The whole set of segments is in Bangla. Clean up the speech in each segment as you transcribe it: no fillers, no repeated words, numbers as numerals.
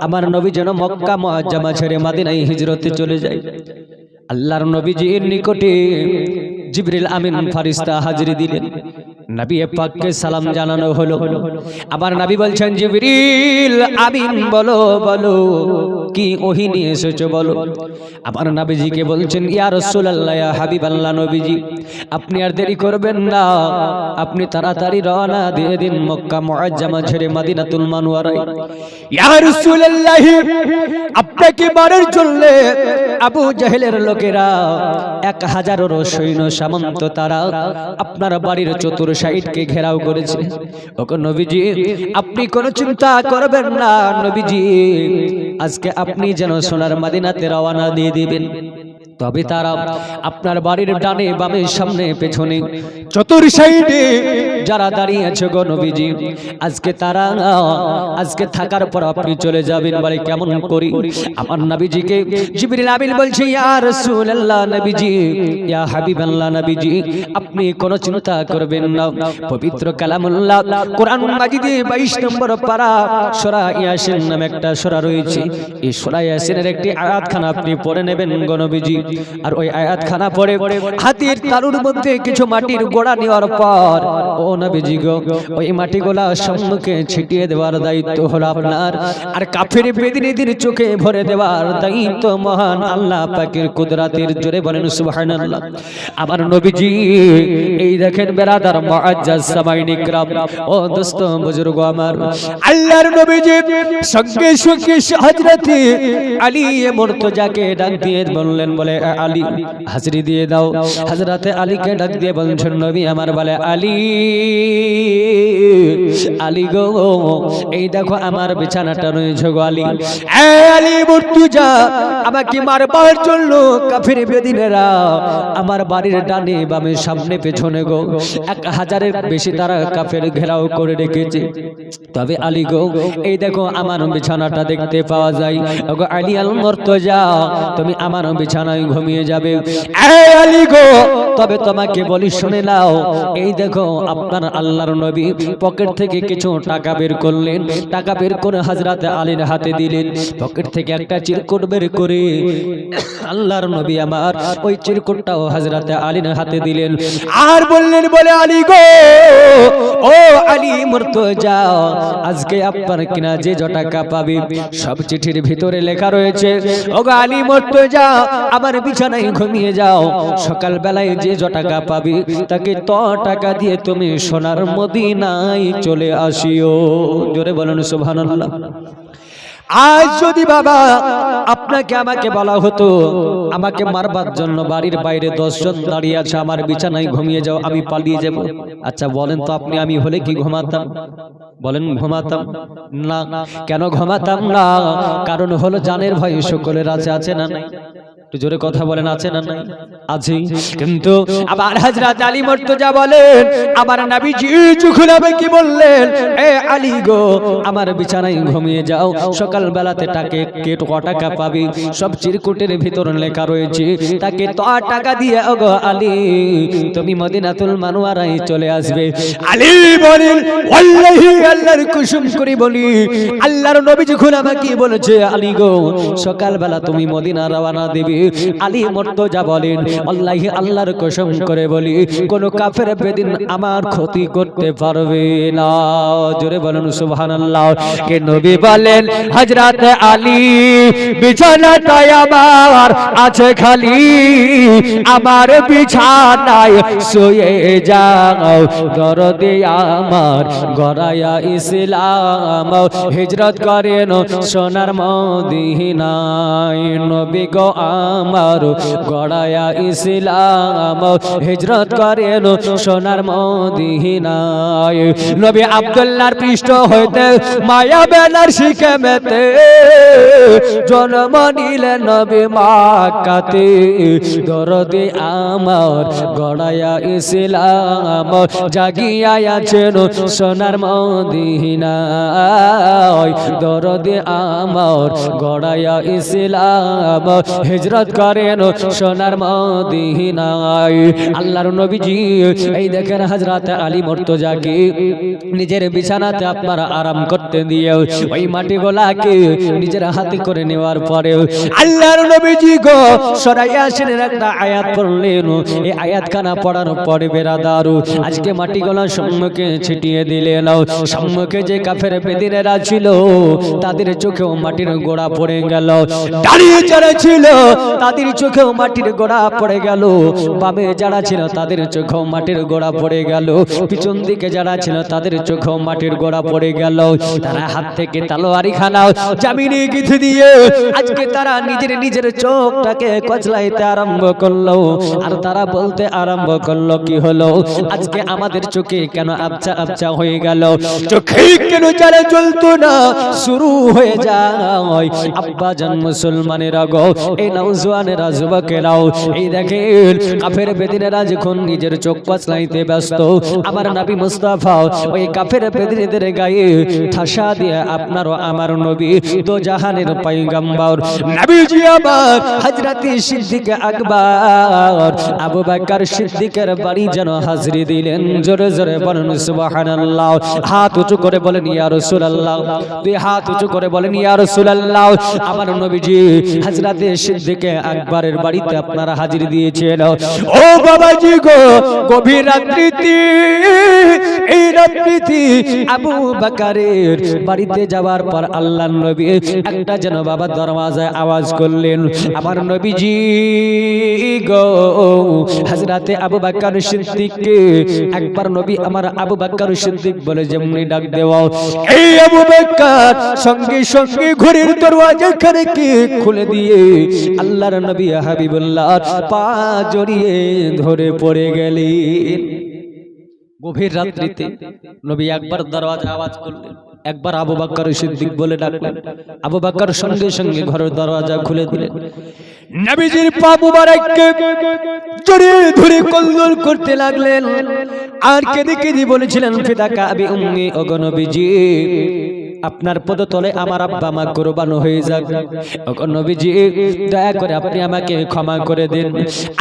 আমার নবী যেন মক্কা মুআজ্জামা ছেড়ে মদিনায় হিজরতে চলে যায়। আল্লাহর নবীজির নিকটে জিবরিল আমিন ফেরেশতা হাজির দিলেন। নবী পাককে সালাম জানানো হলো। আবার নবী বলছেন, জিবরিল আমিন বলো বলো কি ওহী নিয়ে এসেছো বলো। আবার নবীজিকে বলছেন, ইয়া রাসূলুল্লাহ, ইয়া হাবিবাল্লাহ, নবীজি আপনি আর দেরি করবেন না, আপনি তাড়াতাড়ি রওনা দিয়ে দিন মক্কা মুআজ্জামা ছেড়ে মদিনাতুল মুনাওয়ারায়। ইয়া রাসূলুল্লাহ, আপনাকে মারার জন্য আবু জাহেলের লোকেরা 1000 সৈন্য সামন্ত তারা আপনার বাড়ির চতুর সাইডকে ঘেরাও করেছে। ওগো নবীজি আপনি কোনো চিন্তা করবেন না, নবীজি আজকে আপনি যেন সোনার মদিনাতে রওনা দিয়ে দিবেন। তবে তারা আপনার বাড়ির ডানে বামে সামনে পেছনে চতুর সাইডে যারা দাঁড়িয়ে আছে গো নবীজি, আজকে তারা আজকে থাকার পর আপনি চলে যাবেন বলে কেমন করি। আমার নবীজিকে জিবরিল আমিন বলছে, ইয়া রাসূলুল্লাহ, নবীজি ইয়া হাবিবাল্লাহ, নবীজি আপনি কোনো চিন্তা করবেন না। পবিত্র কালামুল্লাহ কোরআন মাজিদে 22 নম্বর পারা সূরা ইয়াসিন নামে একটা সূরা রয়েছে। এই সূরা ইয়াসিনের একটি আয়াতখানা আপনি পড়ে নেবেন গো নবীজি। আর ওই আয়াতখানা পড়ে হাতির তালুর মধ্যে কিছু মাটির গোড়া নেওয়ার পর ও নবীজি গো ওই মাটিগুলা সম্মুখে ছিটিয়ে দেওয়ার দায়িত্ব হলো আপনার। আর কাফের বেদিনীদের চোখে ভরে দেওয়ার দায়িত্ব মহান আল্লাহ পাকের কুদরতের। জোরে বলেন সুবহানাল্লাহ। আমার নবীজি এই দেখেন বেরাদার মুআজ্জাজ সামাইন ইকরাম, ও দোস্ত বুজুর্গ আমার, আল্লাহর নবীজি সঙ্গে সঙ্গে হযরত আলী মুর্তজাকে ডাক দিয়ে বললেন, বলে আলী হাজিরি দিয়ে দাও। হযরতে আলীকে ডাক দিয়ে বলছেন, নবী আমার, বলে আলী আলী গো এই দেখো আমার বিছানাটা রয়েছে গো আলী। আলী মুর্তজা আমাকে মারবার জন্য কাফের বেদিনেরা আমার বাড়ির ডানে বামে সামনে পেছনে গো 1000-এর বেশি তারা কাফের ঘেরাও করে রেখেছে। তবে আলী গো এই দেখো আমার বিছানাটা দেখতে পাওয়া যায়। ওগো আলী আল মুর্তজা তুমি আমার বিছানায় ঘুমিয়ে যাবে। আলী গো তবে তোমাকে বলি শুনে নাও, এই দেখো আপনার আল্লাহর নবী পকেট থেকে কিছু টাকা বের করলেন। টাকা বের করে হযরতে আলীর হাতে দিলেন। পকেট থেকে একটা চিরকুট বের করে আল্লাহর নবী আমার ওই চিরকুটটাও হযরতে আলীর হাতে দিলেন। আর বললেন, বলে আলী গো ও আলী মুর্তজা আজকে আপনার কিনা যে টাকা পাবে সব চিঠির ভিতরে লেখা রয়েছে। ওগো আলী মুর্তজা আমার বিছানায় ঘুমিয়ে যাও, সকাল বেলায় যে টাকা পাবে তাকে টাকা দিয়ে তুমি সোনার মদিনায় চলে আসিও। জোরে বলেন সুবহানাল্লাহ। আজ যদি বাবা আপনাকে আমাকে বলা হতো আমাকে মারবার জন্য বাড়ির বাইরে 10 জন দাঁড়িয়ে আছে, আমার বিছানায় ঘুমিয়ে যাও, আমি পালিয়ে যাব, আচ্ছা বলেন তো আপনি আমি হলে কি ঘুমাতাম? বলেন ঘুমাতাম না। কেন ঘুমাতাম না? কারণ হলো জানের ভয় সকলের আছে না নাই? একটু জোরে কথা বলেন, আছে না নাই? আছে। কিন্তু আবার হযরত আলী মুর্তজা বলেন, আমার নবীজি চুখলাবে কি বললেন, এ আলী গো আমার বিছানায় ঘুমিয়ে যাও, সকাল বেলাতে তাকে টাকা পাবে সব চিরকুটের ভিতর লেখা রয়েছে, তাকে টাকা দিয়ে ওগো আলী তুমি মদিনাতুল মুনাওয়ারায় চলে আসবে। আলী বলেন, ওয়াল্লাহি আল্লাহর কসম করে বলি আল্লাহর নবী যখন আমাকে বলেছে আলী গো সকাল বেলা তুমি মদিনা রওনা দিবে, আলী মুর্তজা বলেন, আল্লাহি আল্লাহর কসম করে বলি কোন কাফের বেদিন আমার ক্ষতি করতে পারবে না। জোরে বলেন সুবহানাল্লাহ। কে নবী বলেন, হযরত আলী বিছানাটা আমার আছে খালি, আমার বিছানায় শুয়ে যাও, দরদে আমার গড়ায়া ইসলাম হিজরত করেন সোনার মদিনায়। নবী গো আমার গড়ায়া ইসলাম হিজরত করেন সোনার মদিনায়। নবী আব্দুল্লাহর পৃষ্ঠ হইতে মায়া বেলার শিখেমেতে জন্ম নিলেন নবী মক্কাতে, দরদে আমার গড়ায়া ইসলাম জাগিয়া আছেন সোনার মদিনায়, দরদে আমার গড়ায়া ইসলাম হিজরত হিজরত করেন সোনার মদিনায়। আল্লাহর নবীজি এই দেখেন হযরত আলী মুর্তজাকে নিজের বিছানাতে আপনারা আরাম করতে দিয়ে ওই মাটিগুলাকে নিজের হাতে করে নেওয়ার পরে আল্লাহর নবীজি গো সরাইয়া আসেনের একটা আয়াত পড়লেন। এই আয়াতখানা পড়ার পরে বেরাদারু আজকে মাটিগুলা সম্মুখে ছিটিয়ে দিলেন। সম্মুখে যে কাফের বেদিনেরা ছিল তাদের চোখেও মাটির গোড়া পড়ে গেল, দাঁড়িয়ে যারা ছিল তাদের চোখেও মাটির গোড়া পড়ে গেল, বামে যারা ছিল তাদের চোখেও মাটির গোড়া পড়ে গেল, পিছন দিকে যারা ছিল তাদের চোখেও মাটির গোড়া পড়ে গেল। তারা হাত থেকে তলোয়ারি খানা জামিনে গিথে দিয়ে আজকে তারা নিজের চোখটাকে কচলাইতে আরম্ভ করলো। আর তারা বলতে আরম্ভ করলো কি হলো, আজকে আমাদের চোখে কেন আবছা আবছা হয়ে গেল, চোখে কেন যারা জ্বলতো না শুরু হয়ে যায়। আব্বা জান মুসলমানেরা গো, এই নওজওয়ানেরা যুবকেরাও এই দেখেন কাফের বেদিনেরা যখন নিজের চোখ কচলাইতে ব্যস্ত, আমার নবী মুস্তাফা ওই কাফের বেদিনেদের গায়ে ঠাসা দিয়ে আপনার আমার নবী দো জাহানের পয়গম্বর নবীজি আমার হযরত সিদ্দিক আকবর আবু বকর সিদ্দিকের বাড়ি যেন হাজিরি দিলেন। জোরে জোরে বলেন সুবহানাল্লাহ। হাত উঁচু করে বলেন ইয়া রাসূলুল্লাহ, দুই হাত উঁচু করে বলেন ইয়া রাসূলুল্লাহ। আমার নবীজি হযরত সিদ্দিক আকবরের বাড়িতে আপনারা হাজিরি দিয়েছেন। ও বাবাজি গো, গভীর রাত্রিতে এই রাত্রিতে আবু বকরের বাড়িতে যাওয়ার পর আল্লাহর নবী একটা যেন বাবা দরওয়াজায় আওয়াজ করলেন। আমার নবীজি গো হযরতে আবু বকর সিদ্দিককে একবার নবী আমার আবু বকর সিদ্দিক বলে যেমনি ডাক দেওয়া, এই আবু বকর সঙ্গে সঙ্গে ঘরের দরওয়াজা খানে খুলে দিয়ে আল্লাহর নবী হাবিবুল্লাহর পা জড়িয়ে ধরে পড়ে গেলেন। গভীর রাত্রিতে নবী একবার দরওয়াজা আওয়াজ করলেন, একবার আবু বকর সিদ্দিক বলে ডাকলেন। আবু বকর সঙ্গে সঙ্গে ঘরের দরওয়াজা খুলে দিলেন। নবীজির পা মুবারককে জড়িয়ে ধরে কল্লোল করতে লাগলেন আর কেঁদে কেঁদে বলেছিলেন, ফিদাকা আবি উম্মি, ওগো নবীজি আপনার পদতলে আমার আব্বা মা কুরবান হয়ে যাক, ওগো নবীজি দয়া করে আপনি আমাকে ক্ষমা করে দিন।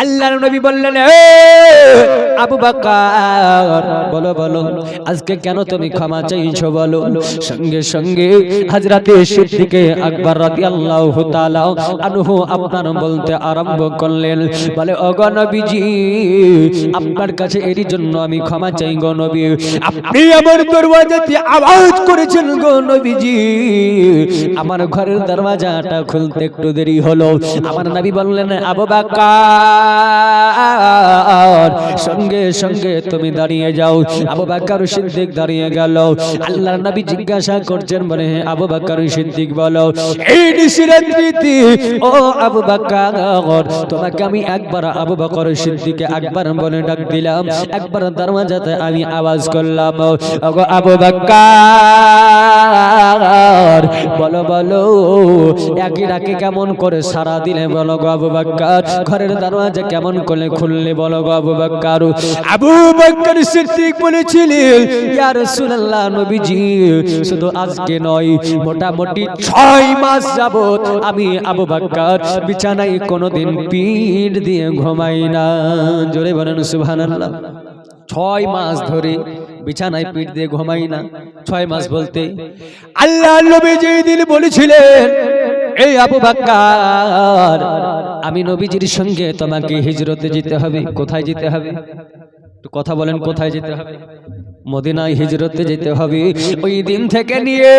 আল্লাহর নবী বললেন, আবু বকর বলো বলো আজকে কেন তুমি ক্ষমা চাইছো বলো। সঙ্গে সঙ্গে হযরতে সিদ্দিক আকবর রাদিয়াল্লাহু তাআলা আনহু আপনার বলতে আরম্ভ করলেন, বলে ওগো নবীজি আপনার কাছে এরই জন্য আমি ক্ষমা চাই গো নবী, আপনি আমার দরওয়াজাতে আওয়াজ করেছেন গো নবীজি, আমার ঘরের দরওয়াজাটা খুলতে একটু দেরি হলো। আমার নবী বললেন, আবু বকর সঙ্গে সঙ্গে তুমি দাঁড়িয়ে যাও। আবু বকর সিদ্দিক দাঁড়িয়ে গেল। আল্লাহর নবী জিজ্ঞাসা করছেন, বলে আবু বকর সিদ্দিক বলো, এই নিশিরাত্রিতে ও আবু বকর তোমাকে আমি একবার আবু বকর সিদ্দিক একবার বলে ডাক দিলাম, একবার দরওয়াজাতে আমি আওয়াজ করলাম, ওগো আবু বকর বলো বলো একই ডাকে কেমন করে সারা দিলে বলো গো আবু বকর, ঘরের দরওয়াজা কেমন করে খুললে বলো গো আবু বকর। আবু বকর সিদ্দিক বলেছিলেন, ইয়া রাসূলুল্লাহ নবীজি শুধু আজকে নয় মোটামুটি 6 মাস যাবত আমি আবু বকর বিছানায় কোনোদিন পিঠ দিয়ে ঘুমাই না। জোরে বলেন সুবহানাল্লাহ। 6 মাস ধরে বিছানায় পিঠ দিয়ে ঘুমাই না। 6 মাস বলতে আল্লাহর নবী যেই দিন বলেছিলেন, এই আবু বকর আমি নবীজির সঙ্গে তোমাকে হিজরতে যেতে হবে। কোথায় যেতে হবে একটু কথা বলেন, কোথায় যেতে হবে? মদিনায় হিজরতে যেতে হবে। ওই দিন থেকে নিয়ে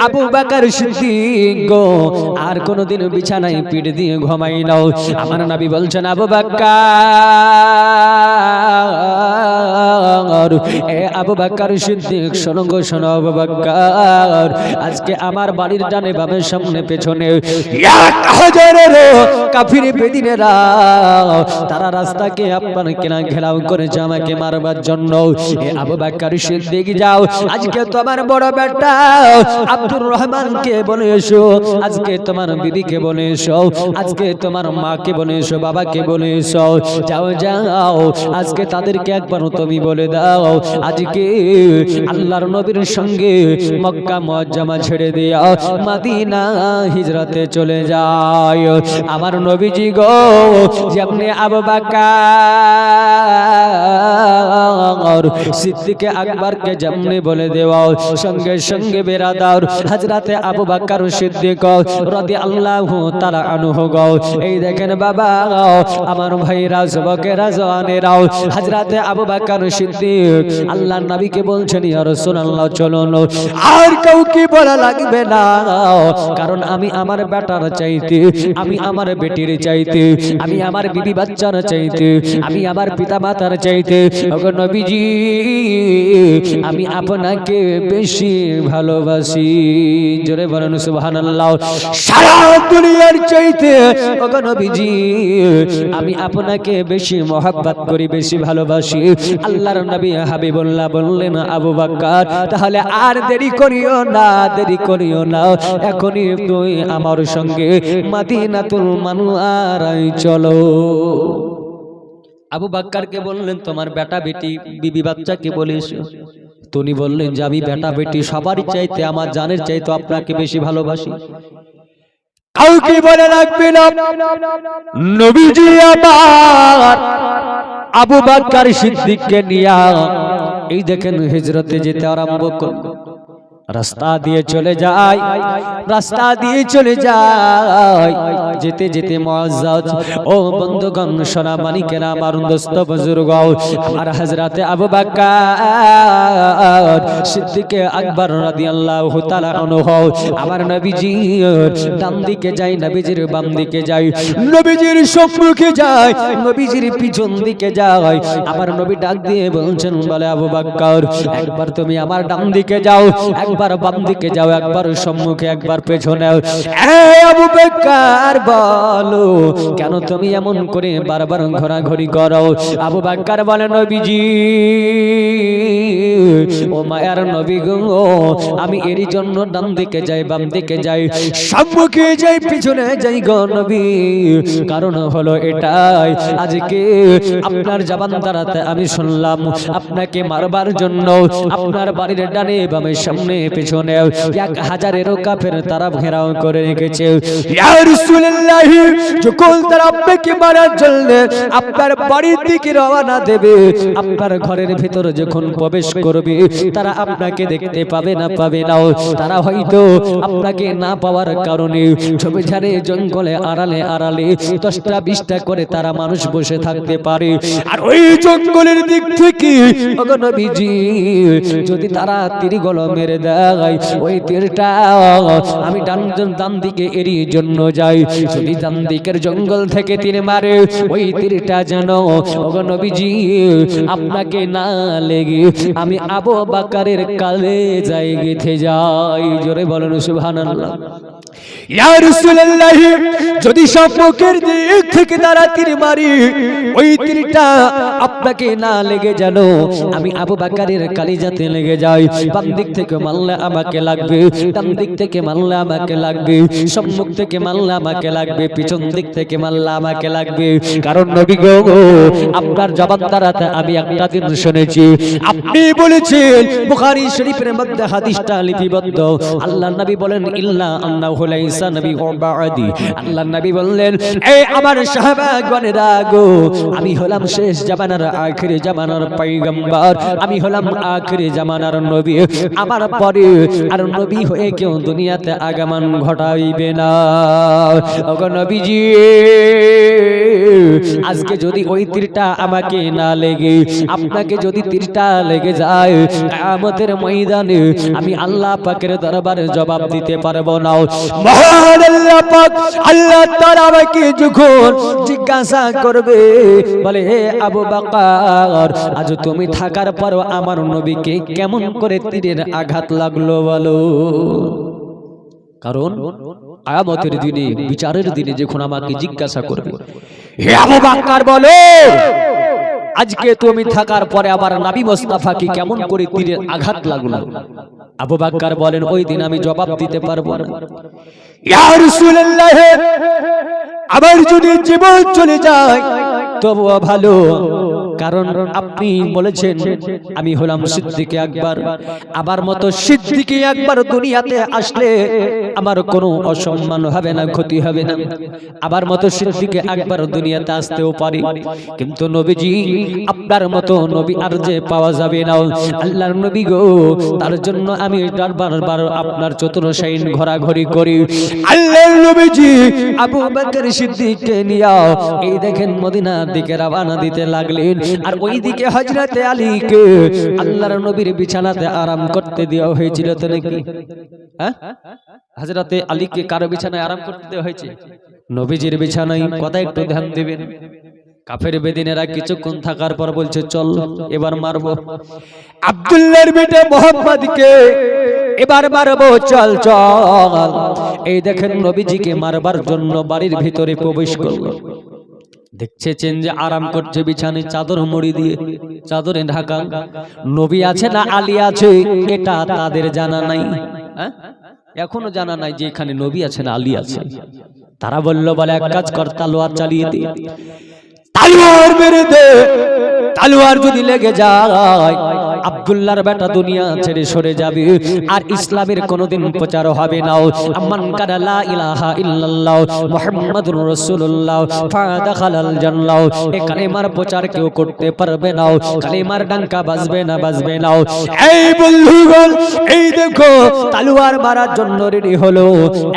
আবু বকর সিদ্দিক গো আর কোনোদিন বিছানায় পিঠ দিয়ে ঘুমাই না। আমার নবী বলছেন, আবু বকর এ আবু বকর সিদ্দিক শোনো গো শোনো আবু বকর, আজকে আমার বাড়ির ডানে বামের সামনে পেছনে 1000 কাফির বেদিনেরা তারা রাস্তাকে আপনার কেনা ঘেরাও করেছে আমাকে মারবার জন্য। এ আবু বকর বকর সিদ্দিক যাও আজকে তোমার বড় বেটা আব্দুর রহমানকে বলে এসো, আজকে তোমার বিবিকে বলে এসো, আজকে তোমার মাকে বলে এসো, বাবাকে বলে এসো, যাও যাও আজকে তাদেরকে একবার তুমি বলে দাও আজকে আল্লাহর নবীর সঙ্গে মক্কা মুআজ্জামা ছেড়ে দিয়া মদিনা হিজরতে চলে যায়। আমার নবীজি গো যেমনি আবু বকর সিদ্দিক আকবরকে যেমনি বলে দেওয়া সঙ্গে সঙ্গে বেরাদার হযরতে আবু বকর সিদ্দিক রাদিয়াল্লাহু তাআলা আনহু গো এই দেখেন বাবা আমার ভাইরা যুবকেরা জওয়ানেরা হযরতে আবু বকর সিদ্দিক আল্লাহর নবীকে বলছেন ইয়া রাসূলুল্লাহ চলুন আর কাউকে বলা লাগবে না, কারণ আমি আমার বেটার চাইতে, আমি আমার বেটির চাইতে, আমি আমার বিবি বাচ্চার চাইতে, আমি আমার পিতা মাতার চাইতে ওগো নবীজি আমি আপনাকে বেশি ভালোবাসি। জোরে বলেন সুবহানাল্লাহ। সারা দুনিয়ার চাইতে ওগো নবীজি আমি আপনাকে বেশি মহব্বত করি, বেশি ভালোবাসি। আল্লাহর নবী হাবিবুল্লাহ বললেন আবু বকর তাহলে আর দেরি করিও না, দেরি করিও না, এখনই তুই আমার সঙ্গে মদিনাতুল মুনাওয়ারায় চলো। আবু বকরকে বললেন তোমার বেটা বেটি বিবি বাচ্চাকে বলিস। তিনি বললেন যে আমি বেটা বেটি সবারই চাইতে আমার জানের চাইতে আপনাকে বেশি ভালোবাসি, কাউকে বলে রাখবে না। নবীজি আমার আবু বকর সিদ্দিককে নিয়ে এই দেখেন হিজরতে যেতে আরম্ভ করল। রাস্তা দিয়ে চলে যায়, রাস্তা দিয়ে চলে যায়, যেতে যেতে মুআজ্জাজ ও বন্ধুগণ সোনা মানিকেরা আমার দোস্ত বুজুর্গ আমার হযরতে আবু বকর সিদ্দিক আকবর রাদিয়াল্লাহু তাআলা আনহু আমার নবীজি ডান দিকে যায়, নবীজির বাম দিকে যায়, নবীজির সম্মুখে যায়, নবীজির পিছন দিকে যায়। আমার নবী ডাক দিয়ে বলছেন বলে আবু বকর একবার তুমি আমার ডান দিকে যাও, একবার বাম দিকে যাও, একবার সম্মুখে একবার পেছনে। এই আবু বকর বলো কেন তুমি এমন করে বারবার ঘোরাঘুরি করো? আবু বকর বলে নবীজি ও মায়ার নবী গো আমি এরই জন্য ডান দিকে যাই, বাম দিকে যাই, সম্মুখে যাই, পিছনে যাই গো নবী, কারণ হলো এটাই আজকে আপনার জবান দ্বারাতে আমি শুনলাম আপনাকে মারবার জন্য আপনার বাড়ির ডানে বামে সামনে পেছনে 1000-এরও কাফের তারা ঘেরাও করে রেখেছে। ইয়া রাসূলুল্লাহ যখন তারা আপনাকে মারার জন্য আপনার বাড়ির দিকে রওনা দেবে, আপনার ঘরের ভিতর যখন প্রবেশ করবে তারা আপনাকে দেখতে পাবে না, পাবে না, তারা হয়তো আপনাকে না পাওয়ার কারণে ঝোপঝাড়ে জঙ্গলে আড়ালে আড়ালে 10টা 20টা করে তারা মানুষ বসে থাকতে পারে। আর ওই জঙ্গলের দিক থেকে ওগো নবীজি যদি তারা তীরগুলো মেরে দেয় ওই তীরটা আমি ডান দিকে এড়িয়ে জন্য যাই, যদি ডান দিকের জঙ্গল থেকে তীর মারে ওই তীরটা যেন ওগো নবীজি আপনাকে না লেগে আমি আবু বকরের কলেজায় গেঁথে যাই। জোরে বলেন সুবহানাল্লাহ। ইয়া রাসূলুল্লাহ যদি সম্মুখের দিক থেকে তারা তীর মারি ওই তীরটা আপনাকে না লেগে যেন আমি আবু বকরের কলিজাতে লেগে যাই, বাম দিক থেকে মারলে আমাকে লাগবে, ডান দিক থেকে মারলে আমাকে লাগবে, সম্মুখ থেকে মারলে আমাকে লাগবে, পিছন দিক থেকে মারলে আমাকে লাগবে। কারণ নবী গো আপনার জবান দ্বারাতে আমি একটা দিন শুনেছি আপনি বলেছেন বুখারী শরীফের মধ্যে হাদিসটা লিপিবদ্ধ, আল্লাহর নবী বলেন ইল্লা আন্নাহু লাইসা নবী বাদি। আল্লাহর নবী বললেন এই আমার সাহাবাগণেরা গো আমি হলাম শেষ জামানার আখির জামানার পয়গম্বর, আমি হলাম আখির জামানার নবী, আমার পরে আর নবী হয়ে কেউ দুনিয়াতে আগমন ঘটাইবে না। ওগো নবীজি আজকে যদি ওই তীরটা আমাকে না লেগে আপনাকে যদি তীরটা লেগে যায় কিয়ামতের ময়দানে আমি আল্লাহ পাকের দরবারে জবাব দিতে পারবো না। মহান আল্লাহ পাক আল্লাহ তাআলা আমাকে যখন জিজ্ঞাসা করবে বলে হে আবু বকর আজ তুমি থাকার পরও আমার নবীকে কেমন করে তীরের আঘাত লাগলো বলো? কারণ কিয়ামতের দিনে বিচারের দিনে যখন আমাকে জিজ্ঞাসা করবে হে আবু বকর বলো আজকে তুমি থাকার পরে আবার নবী মুস্তাফা কি কেমন করে তীরের আঘাত লাগলো। আবু বকর বলেন ওই দিন আমি জবাব দিতে পারবো না। ইয়া রাসূলুল্লাহ, আবার যদি জীবন চলে যায় তবুও ভালো, কারণ আপনি বলেছেন আমি হলাম সিদ্দিকে আকবর, আমার মতো সিদ্দিকে আকবর দুনিয়াতে আসলে আমার কোনো অসম্মান হবে না, ক্ষতি হবে না। আমার মতো সিদ্দিকে আকবর দুনিয়াতে আসতেও পারে, কিন্তু নবীজি আপনার মতো নবী আর যে পাওয়া যাবে না। আল্লাহর নবী গো, তার জন্য আমি বারবার আপনার চতুর্শাইন ঘোরাঘুরি করি। আল্লাহর নবীজি আবু বকর সিদ্দিককে নিয়ে এই দেখেন মদিনার দিকে রওনা দিতে লাগলেন, আর ওইদিকে হযরতে আলীকে আল্লাহর নবীর বিছানাতে আরাম করতে দেওয়া হয়েছিল তো নাকি? হ্যাঁ, হযরতে আলীকে কারো বিছানায় আরাম করতে দেওয়া হয়েছে? নবীজির বিছানায়। কথা একটু ধ্যান দিবেন। কাফের বেদিনেরা কিছুক্ষণ থাকার পর বলছে চল এবার মারবো আব্দুল্লাহর বেটা মুহাম্মদকে, এবার মারবো, চল চল। এই দেখেন নবীজিকে মারবার জন্য বাড়ির ভিতরে প্রবেশ করলো। দেখছেন যে আরাম করছে বিছানায়, চাদর মুড়ি দিয়ে, চাদরে ঢাকা। নবী আছে না আলী আছে এটা তাদের জানা নাই। হ্যাঁ, এখনো জানা নাই যে এখানে নবী আছে না আলী আছে। তারা বললো বলে এক কাজ কর, তালোয়ার চালিয়ে দে, তালোয়ার মেরে দে। তালোয়ার যদি লেগে যায় আব্দুল্লাহর বেটা দুনিয়া ছেড়ে সরে যাবে, আর ইসলামের কোনোদিন প্রচার হবে না। আম্মান কানা লা ইলাহা ইল্লাল্লাহ মুহাম্মাদুর রাসূলুল্লাহ ফাদাখালাল জান্নাহ, এই কালেমার প্রচার কেউ করতে পারবে না, কালেমার ডাঙ্কা বাজবে না, বাজবে না। এই বন্ধুগণ, এই দেখো তালোয়ার মারার জন্য রেডি হলো।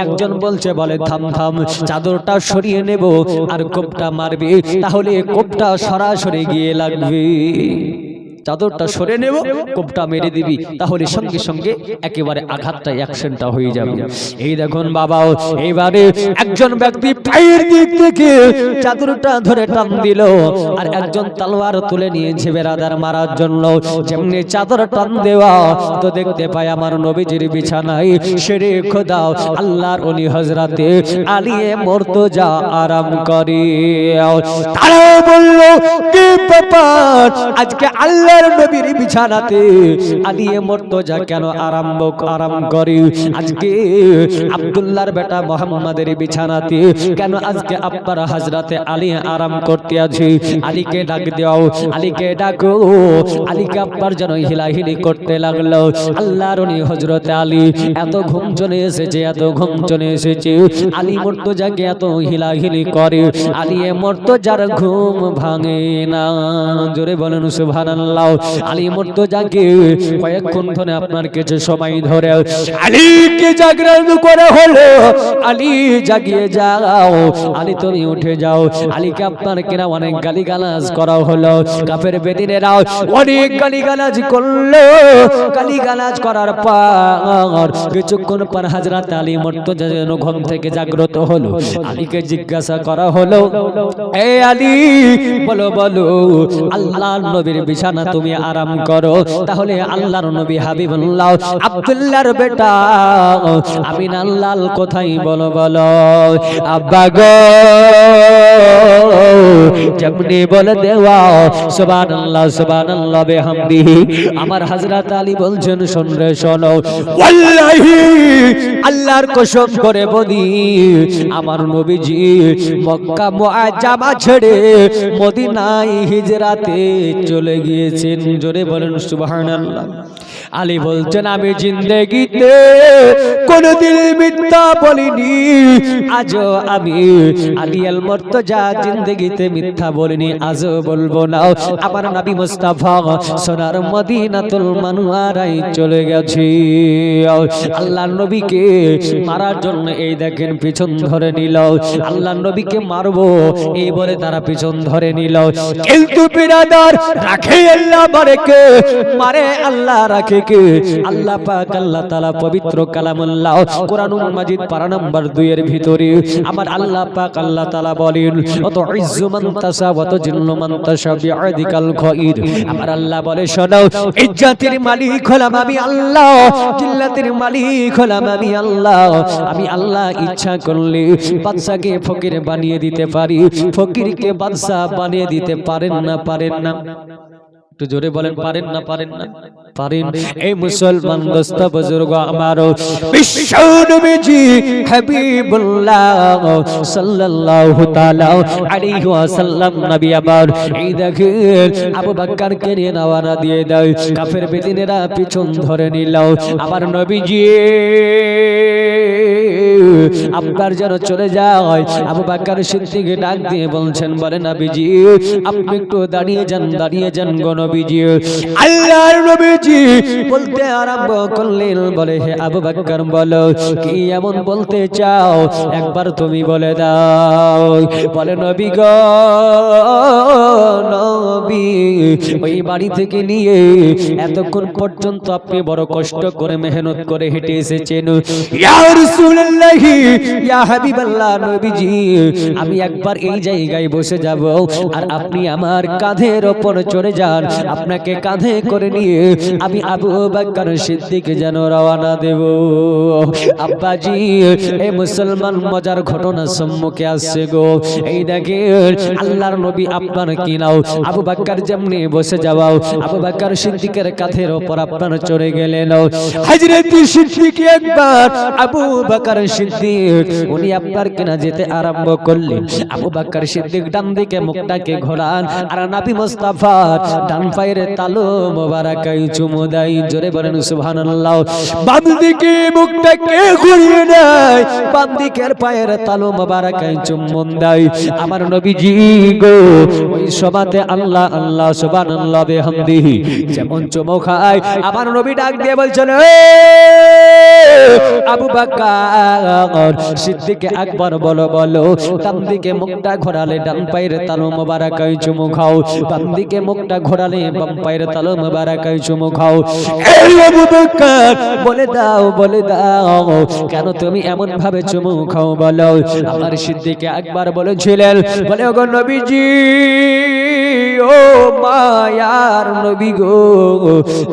একজন বলছে বলে থাম থাম, চাদরটা সরিয়ে নেব আর কোপটা মারবে, তাহলে কোপটা সরাসরি গিয়ে লাগবে। চাদরটা সরে নেব, কোপটা মেরে দিবি, তাহলে সঙ্গে সঙ্গে একেবারে আঘাতটা অ্যাকশনটা হয়ে যাবে। এই দেখুন বাবাও, এইবারে একজন ব্যক্তি পায়ের দিক থেকে চাদরটা ধরে টান দিল, আর একজন তলোয়ার তুলে নিয়েছে বেরাদার মারার জন্য। যেমনি চাদর টান দেওয়া তো দেখতে পাই আমার নবীজির বিছানায় শেরে খোদা আল্লাহর ওলি হযরতে আলী মুর্তজা আরাম করে। তারা বলল কি ব্যাপার, আজকে আল্লাহ নবীর বিছানাতে আলী মুর্তজা কেন আরাম করে? আজকে আব্দুল্লাহর বেটা মুহাম্মাদের বিছানাতে কেন আজকে আপনার হযরতে আলী আরাম করতে আছে? আলীকে ডাক দাও, আলীকে ডাকো। আলীকে আপনার যেন হিলাহিলি করতে লাগলো। আল্লাহর ওলি হযরতে আলী এত ঘুম চলে এসেছে, এত ঘুম চলে এসেছে, আলী মুর্তজাকে এত হিলাহিলি করে, আলী মুর্তজার ঘুম ভাঙে না। জোরে বলেন সুবহানাল্লাহ। আলী মুর্তজাকে কয়েকক্ষণ ধরে আপনার কিছু সময় ধরে আলীকে জাগরণ করা হলো। আলী জাগিয়ে যাও, আলী তুমি উঠে যাও। আলীকে আপনার কিনা অনেক গালিগালাজ করা হলো। কাফের বেদিনেরাও অনেক গালিগালাজ করলো। গালিগালাজ করার পর কিছুক্ষণ পর হযরত আলী মুর্তজা যেন ঘুম থেকে জাগ্রত হলো। আলীকে জিজ্ঞাসা করা হলো, এ আলী বলো বলো, আল্লাহর নবীর বিছানা তুমি আরাম করো, তাহলে আল্লাহর নবী হাবিবুল্লাহ আব্দুল্লাহর বেটা আমিনার লাল কোথায় বলো বলো? আব্বা গো যেমনি বলে দেওয়া সুবহানাল্লাহ সুবহানাল্লাহ বিহামদিহি। আমার হযরত আলী বলছেন শোন রে শোনো, ওয়াল্লাহি আল্লাহর কসম করে বলি আমার নবীজি মক্কা মুআজ্জামা ছেড়ে মদিনায় হিজরাতে চলে গিয়েছেন। জোরে বলেন সুবহানাল্লাহ। আলী বলছেন আমি জিন্দেগিতে কোনদিন মিথ্যা বলিনি, আজও আমি আলী আল মুর্তজা জিন্দেগিতে মিথ্যা বলিনি, আজও বলবো না। আমার নবী মুস্তাফা সোনার মদিনাতুল মুনাওয়ারায় চলে গেছে। আল্লাহর নবীকে মারার জন্য এই দেখেন পিছন ধরে নিল। আল্লাহর নবীকে মারবো এই বলে তারা পিছন ধরে নিল। কিন্তু বিরাদার রাখে আল্লাহ মারে কে? মারে আল্লাহ রাখে কে? আল্লাহ পাক আল্লাহ তাআলা পবিত্র কালামুল্লাহ কোরআনুল মাজিদ পারা নাম্বার 2 এর ভিতরে আমার আল্লাহ পাক আল্লাহ তাআলা বলেন অত ইজ্জু মান তাসা ওয়া তুজিল্লু মান তাসা বিআদিকাল খায়র। আমার আল্লাহ বলে শোনো, ইজ্জতের মালিক হলাম আমি আল্লাহ, জিল্লাতের মালিক হলাম আমি আল্লাহ। আমি আল্লাহ ইচ্ছা করলে বাদশাকে ফকির বানিয়ে দিতে পারি, ফকিরকে বাদশা বানিয়ে দিতে পারেন না? পারেন না? একটু জোরে বলেন, পারেন না? পারেন না? পারেন। এই মুসলমান দোস্ত বুজুর্গ আমার, বিশ্ব নবীজি হাবিবুল্লাহ সাল্লাল্লাহু তাআলা আলাইহি ওয়াসাল্লাম নবী আমার, এই দেখেন আবু বকরকে নিয়ে রওনা দিয়ে দাও, কাফের বেদিনেরা পিছন ধরে নিল। আমার নবীজি আপনার যেন চলে যায়, আবু বকর সিদ্দিক ডাক দিয়ে বলছেন, বলে নবীজি আপনি একটু দাঁড়িয়ে যান, দাঁড়িয়ে যান গো নবীজি। আল্লাহর নবীজি বলতে আরম্ভ করলেন, বলে হে আবু বকর বলো কি এমন বলতে চাও, একবার তুমি বলে দাও। বলে নবী গো নবী, ওই বাড়ি থেকে নিয়ে এতক্ষণ পর্যন্ত আপনি বড় কষ্ট করে মেহনত করে হেঁটে এসেছেন, ইয়া রাসূলুল্লাহ ইয়া হাবিবাল্লাহ নবীজি, আমি একবার এই জায়গায় বসে যাব আর আপনি আমার কাঁধের ওপর চড়ে যান, আপনাকে কাঁধে করে নিয়ে আমি আবু বকর সিদ্দিক যেন রওনা দেব। আব্বাজি এই মুসলমান মজার ঘটনা সম্মুখে আসছে গো। এই দেখেন আল্লাহর নবী আপনার কি নাও, আবু বকর যেমনি বসে যাও, আবু বকর সিদ্দিকের কাঁধের ওপর আপনার চড়ে গেলেন। হযরত সিদ্দিক একবার আবু বকর সিদ্দিক উনি আপনার কিনা যেতে আরম্ভ করলেন। আবু বকর সিদ্দিক ডান দিকে মুখটাকে ঘোরান আর নবী মুস্তাফা ডান পায়ের তালু মোবারকায় চুমু দেয়। জোরে বলেন সুবহানাল্লাহ। বাম দিকে মুখটাকে ঘুরিয়ে দেয়, বাম দিকের পায়ের তালু মোবারকায় চুম্বন দেয়। আমার নবীজি গো ওই সবাতে আল্লাহ আল্লাহ সুবহানাল্লাহ বিহামদিহি যেমন চুমু খায়, আমার নবী ডাক দিয়ে বলছেন, আবু বকর সিদ্দিক আকবর বলো বলো, ডান দিকে মুখটা ঘোরালে ডান পায়ের তালু মোবারকায় চুমু খাও, বাম দিকে মুখটা ঘোরালে বাম পায়ের তালু মোবারকায় চুমু খাও। এই আবু বকর বলে দাও, বলে দাও কেন তুমি এমন ভাবে চুমু খাও বলো। আমার সিদ্দিক আকবর বলেছিলেন, বলে ওগো নবীজি ও মায়ার নবী গো,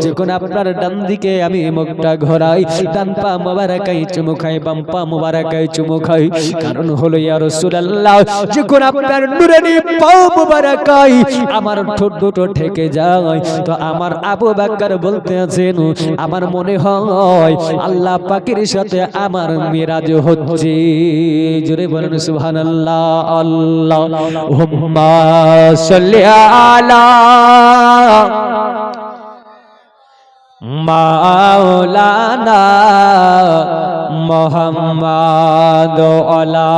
যখন আপনার ডান দিকে আমি মুখটা ঘোরাই, ডান পা মোবারকায় চুমু খাই, বাম পা মোবারকায় চুমু খাই, কারণ হলো ইয়া রাসূলুল্লাহ যখন আপনার নূরানি পা মোবারকায় আমার ঠোঁট দুটো ঠেকে যায়, তো আমার আবু বকর বলতে আছেন আমার মনে হয় আল্লাহ পাকের সাথে আমার মিরাজ হচ্ছে। জোরে বলেন সুবহানাল্লাহ। আল্লাহুম্মা সাল্লি আলা মাওলানা মুহাম্মাদ ওয়ালা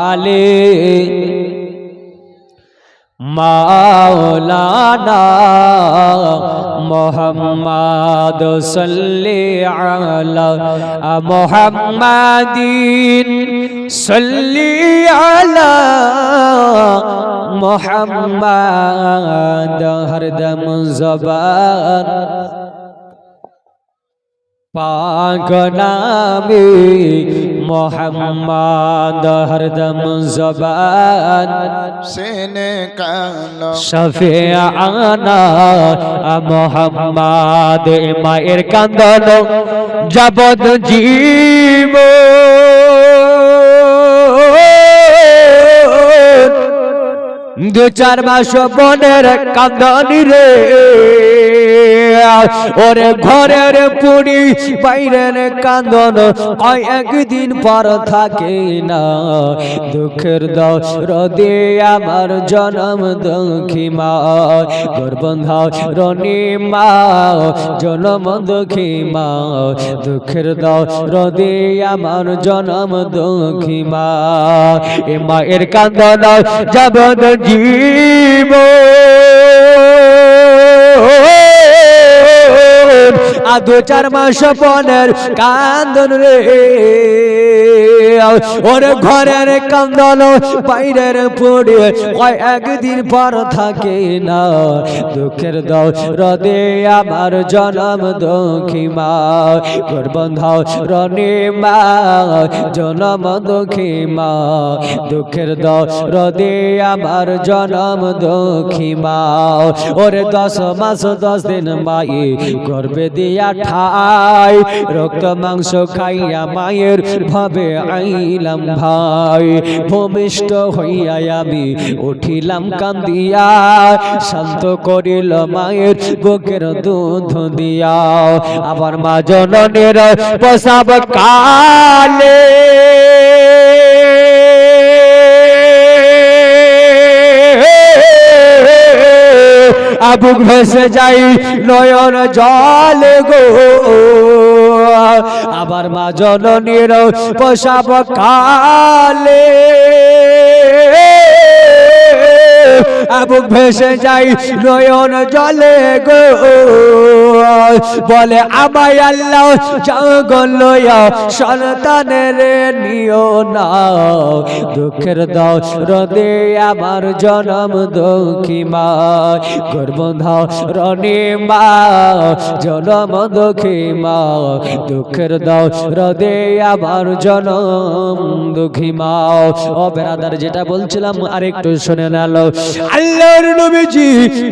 আলি মাওলানা মুহাম্মাদ সাল্লি আলা মুহাম্মাদিন সাল্লি আলা মুহাম্মাদ হরদম জবান পাক নামে মুহাম্মাদ হরদম জবান সেনে কালো শফিআনা মুহাম্মাদ মায়ের কান্দন জবদ জীব দু চার মাস বনের কান্দনি রে, ওরে ঘরের পুরি বাইরের কান্দন একদিন পর থাকে না, দুঃখের দরদে আমার জনম দুঃখী মা, গর্বন্ধা রনি মা জনম দুঃখী মা, দুঃখের দরদে আমার জনম দুঃখী মা, এ মায়ের কান্দন জবদ জীব আর 2-4 মাস পনের কান্দন রে ওর ঘরের কান্দন বাইরের পড়ে কয়েকদিন পর থাকে না দুঃখের দরদে আমার জনম দুঃখী মা গর্বন্ধ রনে মা জনম দুঃখী মা দুঃখের দরদে আমার জনম দুঃখী মা ওরে 10 মাস 10 দিন মায়ে গর্ভে দিয়া ঠাই রক্ত মাংস খাইয়া মায়ের ভাবে আইলাম ভাই ভূমিষ্ঠ হইয়া আমি উঠিলাম কান্দিয়া শান্ত করিল মায়ের বুকের দুধ দিয়া আবার মা জননের প্রসব কালে বুক ভেসে যাই নয়ন জলে গো আবার মা জননীর প্রসব কালে বুক ভেসে যাই নয়ন জলে গো বলে আমায় আল্লাহ জগল সন্তানের নিও না দুঃখের দরদে আমার জনম দুঃখী মা গর্বন্ধ রনে মা জনম দুঃখী মা দুঃখের দরদে আমার জনম দুঃখী মা ও বেরাদার যেটা বলছিলাম আরেকটু শুনে নাও আল্লাহর নবীজি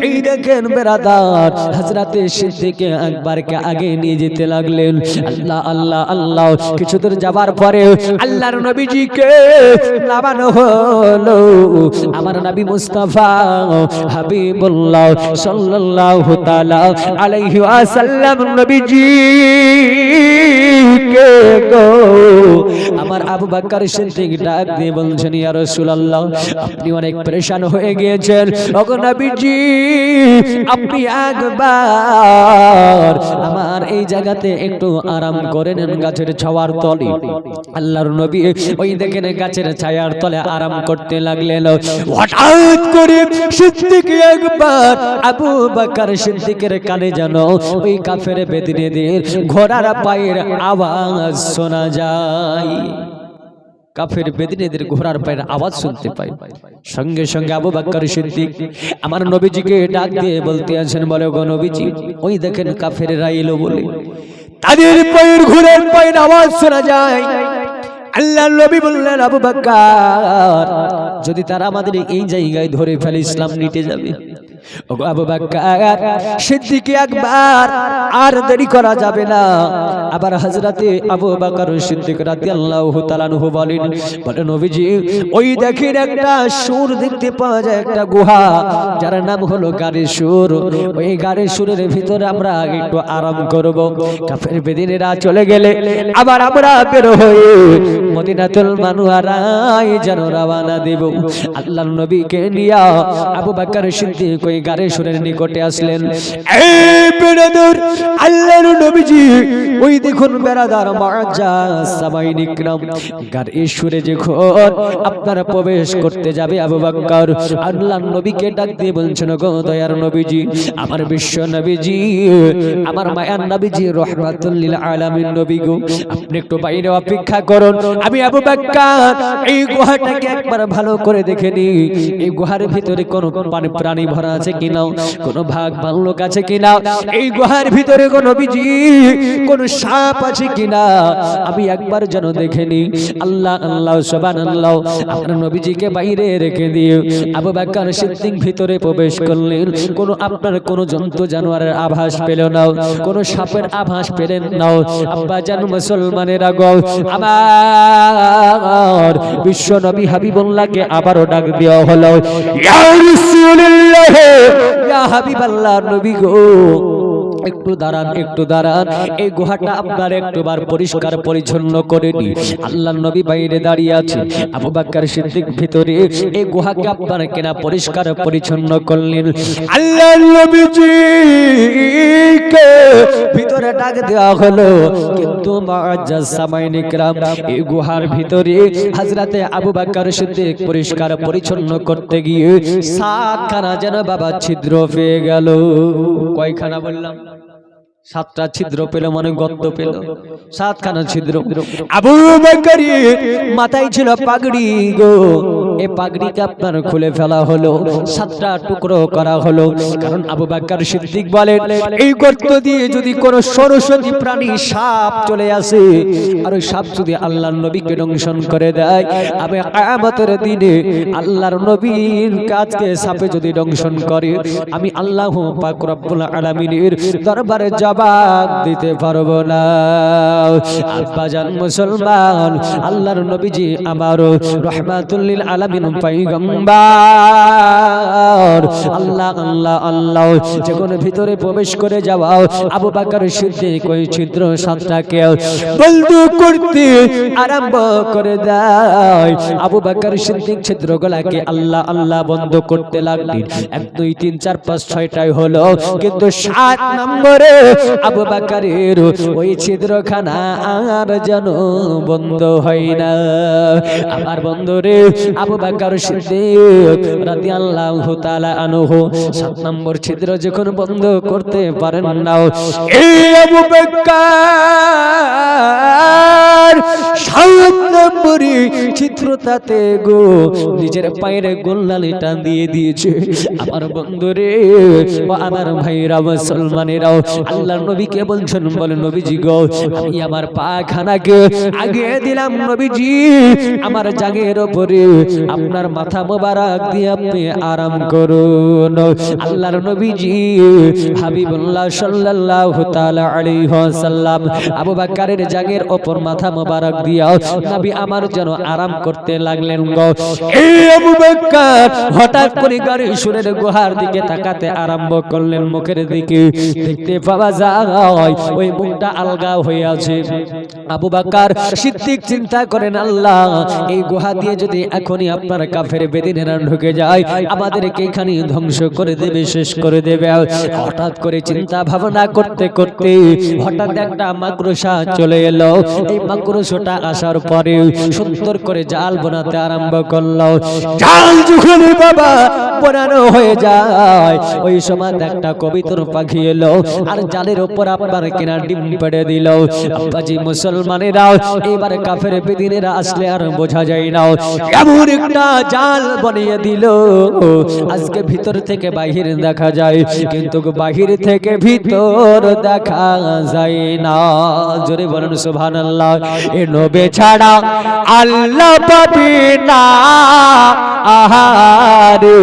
এই দেখেন বেরাদার হযরতে সিদ্দিক আকবরকে আগে নিয়ে যেতে লাগলেন আল্লাহ আল্লাহ আল্লাহ কিছু দূর যাবার পরে আল্লাহর নবীজিকে নামানো হলো আমার নবী মুস্তাফা হাবিবুল্লাহ সাল্লাল্লাহু তাআলা আলাইহি ওয়াসাল্লাম নবীজি কে গো আমার আবু বকর সিদ্দিক ডাক দিয়ে বলছেন ইয়া রাসূলুল্লাহ আপনি অনেক পরেশান হয়ে গিয়েছেন ওগো নবীজি আপনি একবার আমার এই জায়গাতে একটু আরাম করে নেন গাছের ছায়ার তলে আল্লাহর নবী ওই দেখেন গাছের ছায়ার তলে আরাম করতে লাগলেন হঠাৎ করে সিদ্দিক একবার আবু বকর সিদ্দিকের কানে যেন ওই কাফের বেদিনীদের ঘোড়ার পায়ের আওয়াজ শোনা যায় কাফের বেদিনীদের ঘোড়ার পায়ের আওয়াজ শুনতে পায় সঙ্গে সঙ্গে আবু বকর সিদ্দিক আমার নবীজিকে ডাক দিয়ে বলতে আছেন বলে গো নবীজি ওই দেখেন কাফেররা এলো বলে তাদের পায়ের ঘোড়ার পায়ের আওয়াজ শোনা যায় আল্লাহর নবী বললেন আবু বকর যদি তারা আমাদের এই জায়গায় ধরে ফেলে ইসলাম নিতে যাবে ওগো আবু বকর সিদ্দিক একবার আর দেরি করা যাবে না আবার হযরতে আবু বকর সিদ্দিক রাদিয়াল্লাহু তাআলা আনহু বলেন নবীজি ওই দেখেন একটা সুর দেখতে পাওয়া যায় একটা গুহা যার নাম হলো গারে সুর ওই গারে সুরের ভিতরে আমরা একটু আরাম করব কাফের বেদিনেরা চলে গেলে আবার আমরা বের হয়ে মদিনাতুল মুনাওয়ারায় যেন রওনা দেব আল্লাহর নবীকে নিয়া আবু বকর সিদ্দিক ওই গারে সুরের নিকটে আসলেন এই বেরাদার আল্লাহর নবীজি ওই দেখুন বেরাদার মুআজ্জাজ সামাইনি کرام গারে সুরে যখন আপনারা প্রবেশ করতে যাবে আবু বকর আল্লাহর নবীকে ডাক দিয়ে বলছেন গো দয়ার নবীজি আমার বিশ্ব নবীজি আমার মায়ার নবীজি রাহমাতুল লিল আলামিন নবী গো আপনি একটু বাইরে অপেক্ষা করুন আমি আবু বকর এই গুহাটাকে একবার ভালো করে দেখে নি এই গুহার ভিতরে কোন প্রাণী ভরা আছে কিনা কোন ভাগ ভাল্লুক আছে কিনা এই গুহার ভিতরে কোন নবীজি কোন সাপ আছে কিনা আমি একবার যেন দেখে নি আল্লাহ আল্লাহ সুবহানাল্লাহ আপনার নবীজিকে বাইরে রেখে দিয়ে আবু বকর সিদ্দিক ভিতরে প্রবেশ করলেন কোন আপনার কোন জন্তু জানোয়ারের আভাস পেল না কোন সাপের আভাস পেলেন না আব্বা জান মুসলমানেরা গো আমার বিশ্ব নবী হাবিবুল্লাহকে আবারও ডাক দেওয়া হলো ইয়া রাসূলুল্লাহ ইয়া হাবিবাল্লাহ নবী গো একটু দাঁড়ান এই গুহাটা আপনার একটুবার পরিষ্কার পরিচ্ছন্ন করে নি আল্লাহর নবী বাইরে দাঁড়িয়ে আছে আবু বকর সিদ্দিক ভিতরে এই গুহাকে আপনার কেনা পরিষ্কার পরিচ্ছন্ন করলেন আল্লাহর নবীজিকে ভিতরে ডাক দেওয়া হলো কিন্তু মুআজ্জাজ সামাইনি کرام এই গুহার ভিতরে হযরতে আবু বকর সিদ্দিক পরিষ্কার পরিচ্ছন্ন করতে গিয়ে সাতখানা যেন বাবা ছিদ্র পেয়ে গেল কয়খানা বললাম সাতটা ছিদ্র পেল, মানে গর্ত পেল, সাতখানা ছিদ্র। আবু বকরের মাথায় ছিল পাগড়ি গো, এই পাগড়িকে আপনার খুলে ফেলা হলো, সাতটা টুকরো করা হলো। কারণ আবু বকর সিদ্দিক বলেন, এই গর্ত দিয়ে যদি কোনো সরস্বতী প্রাণী সাপ চলে আসে, আর ওই সাপ যদি আল্লাহর নবীকে দংশন করে দেয়, আমি কিয়ামতের দিনে আল্লাহর নবীর কাজকে সাপে যদি দংশন করে, আমি আল্লাহ পাক রব্বুল আলামিনের দরবারে জবাব দিতে পারবো না। আব্বাজান মুসলমান, আল্লাহর নবীজি আমার রাহমাতুল লিল আলামিন পয়গম্বর, আল্লাহ আল্লাহ আল্লাহ যখন ভিতরে প্রবেশ করে যাওয়া আবু বকর সিদ্দিক ওই ছিদ্র সাতটাকে বন্ধ করতে আরম্ভ করে দেয়। আবু বকর সিদ্দিক ছিদ্রগুলোকে আল্লাহ আল্লাহ বন্ধ করতে লাগলেন। 1 2 3 4 5 6টাই হলো, কিন্তু 7 নম্বরে আবু বকরের ওই ছিদ্রখানা আর যেন বন্ধ হয় না। আমার বন্ধুরে, আবু বকর সিদ্দিক রাদিয়াল্লাহু তাআলা আনহু 7 নম্বর ছিদ্র যখন বন্ধ করতে পারেন না, এই আবু বকর 7 নম্বরে ছিদ্রটাতে গো নিজের পায়ের গোল্লালি টান দিয়ে দিয়েছে। আমার বন্ধুরে ও আমার ভাইরা মুসলমানেরাও, আল্লাহর নবীকে বলছেন, বলেন নবীজি গো, আমি আমার পাখানাকে আগিয়ে দিলাম নবীজি, আমার জাগের উপরে আপনার মাথা মোবারক দিয়ে আপনি আরাম করুন। আল্লাহর নবীজি হাবিবুল্লাহ সাল্লাল্লাহু তাআলা আলাইহি ওয়াসাল্লাম আবু বকরের জাগের উপর মাথা মোবারক দিয়া নবী আমার যেন আরাম করতে লাগলেন গো। এই আবু বকর হঠাৎ করে গাড়ি সুরের গুহার দিকে তাকাতে আরম্ভ করলেন, মুখের দিকে দেখতে পাওয়া যায় ওই মুখটা আলগা হয়ে আছে। আবু বকর সিদ্দিক চিন্তা করেন, আল্লাহ এই গুহা দিয়ে যদি এখনই আপনার কাফের বেদিনেরা ঢুকে যায়, আমাদেরকে এখানে ধ্বংস করে দেবে, শেষ করে দেবে। হঠাৎ করে চিন্তা ভাবনা করতে করতে হঠাৎ একটা মাকড়সা চলে এলো। এই মাকড়সাটা আসার পরে সুন্দর করে জাল বানাতে আরম্ভ করলো। জাল যখন বাবা বানানো হয়ে যায়, ওই সময় একটা কবিতর পাখি এলো আর জালের উপর আপনার কিনা ডিম পেড়ে দিল। আব্বাজি মুসলমানেরা, এবার কাফের বেদিনেরা আসলে আর বোঝা যায় না, এমন একটা জাল বানিয়ে দিল আজকে ভিতর থেকে বাহির দেখা যায়, কিন্তু বাহির থেকে ভিতর দেখা যায় না। জোরে বলেন সুবহানাল্লাহ। এ নবী ছাড়া আল্লাহ পাবি না, আহারে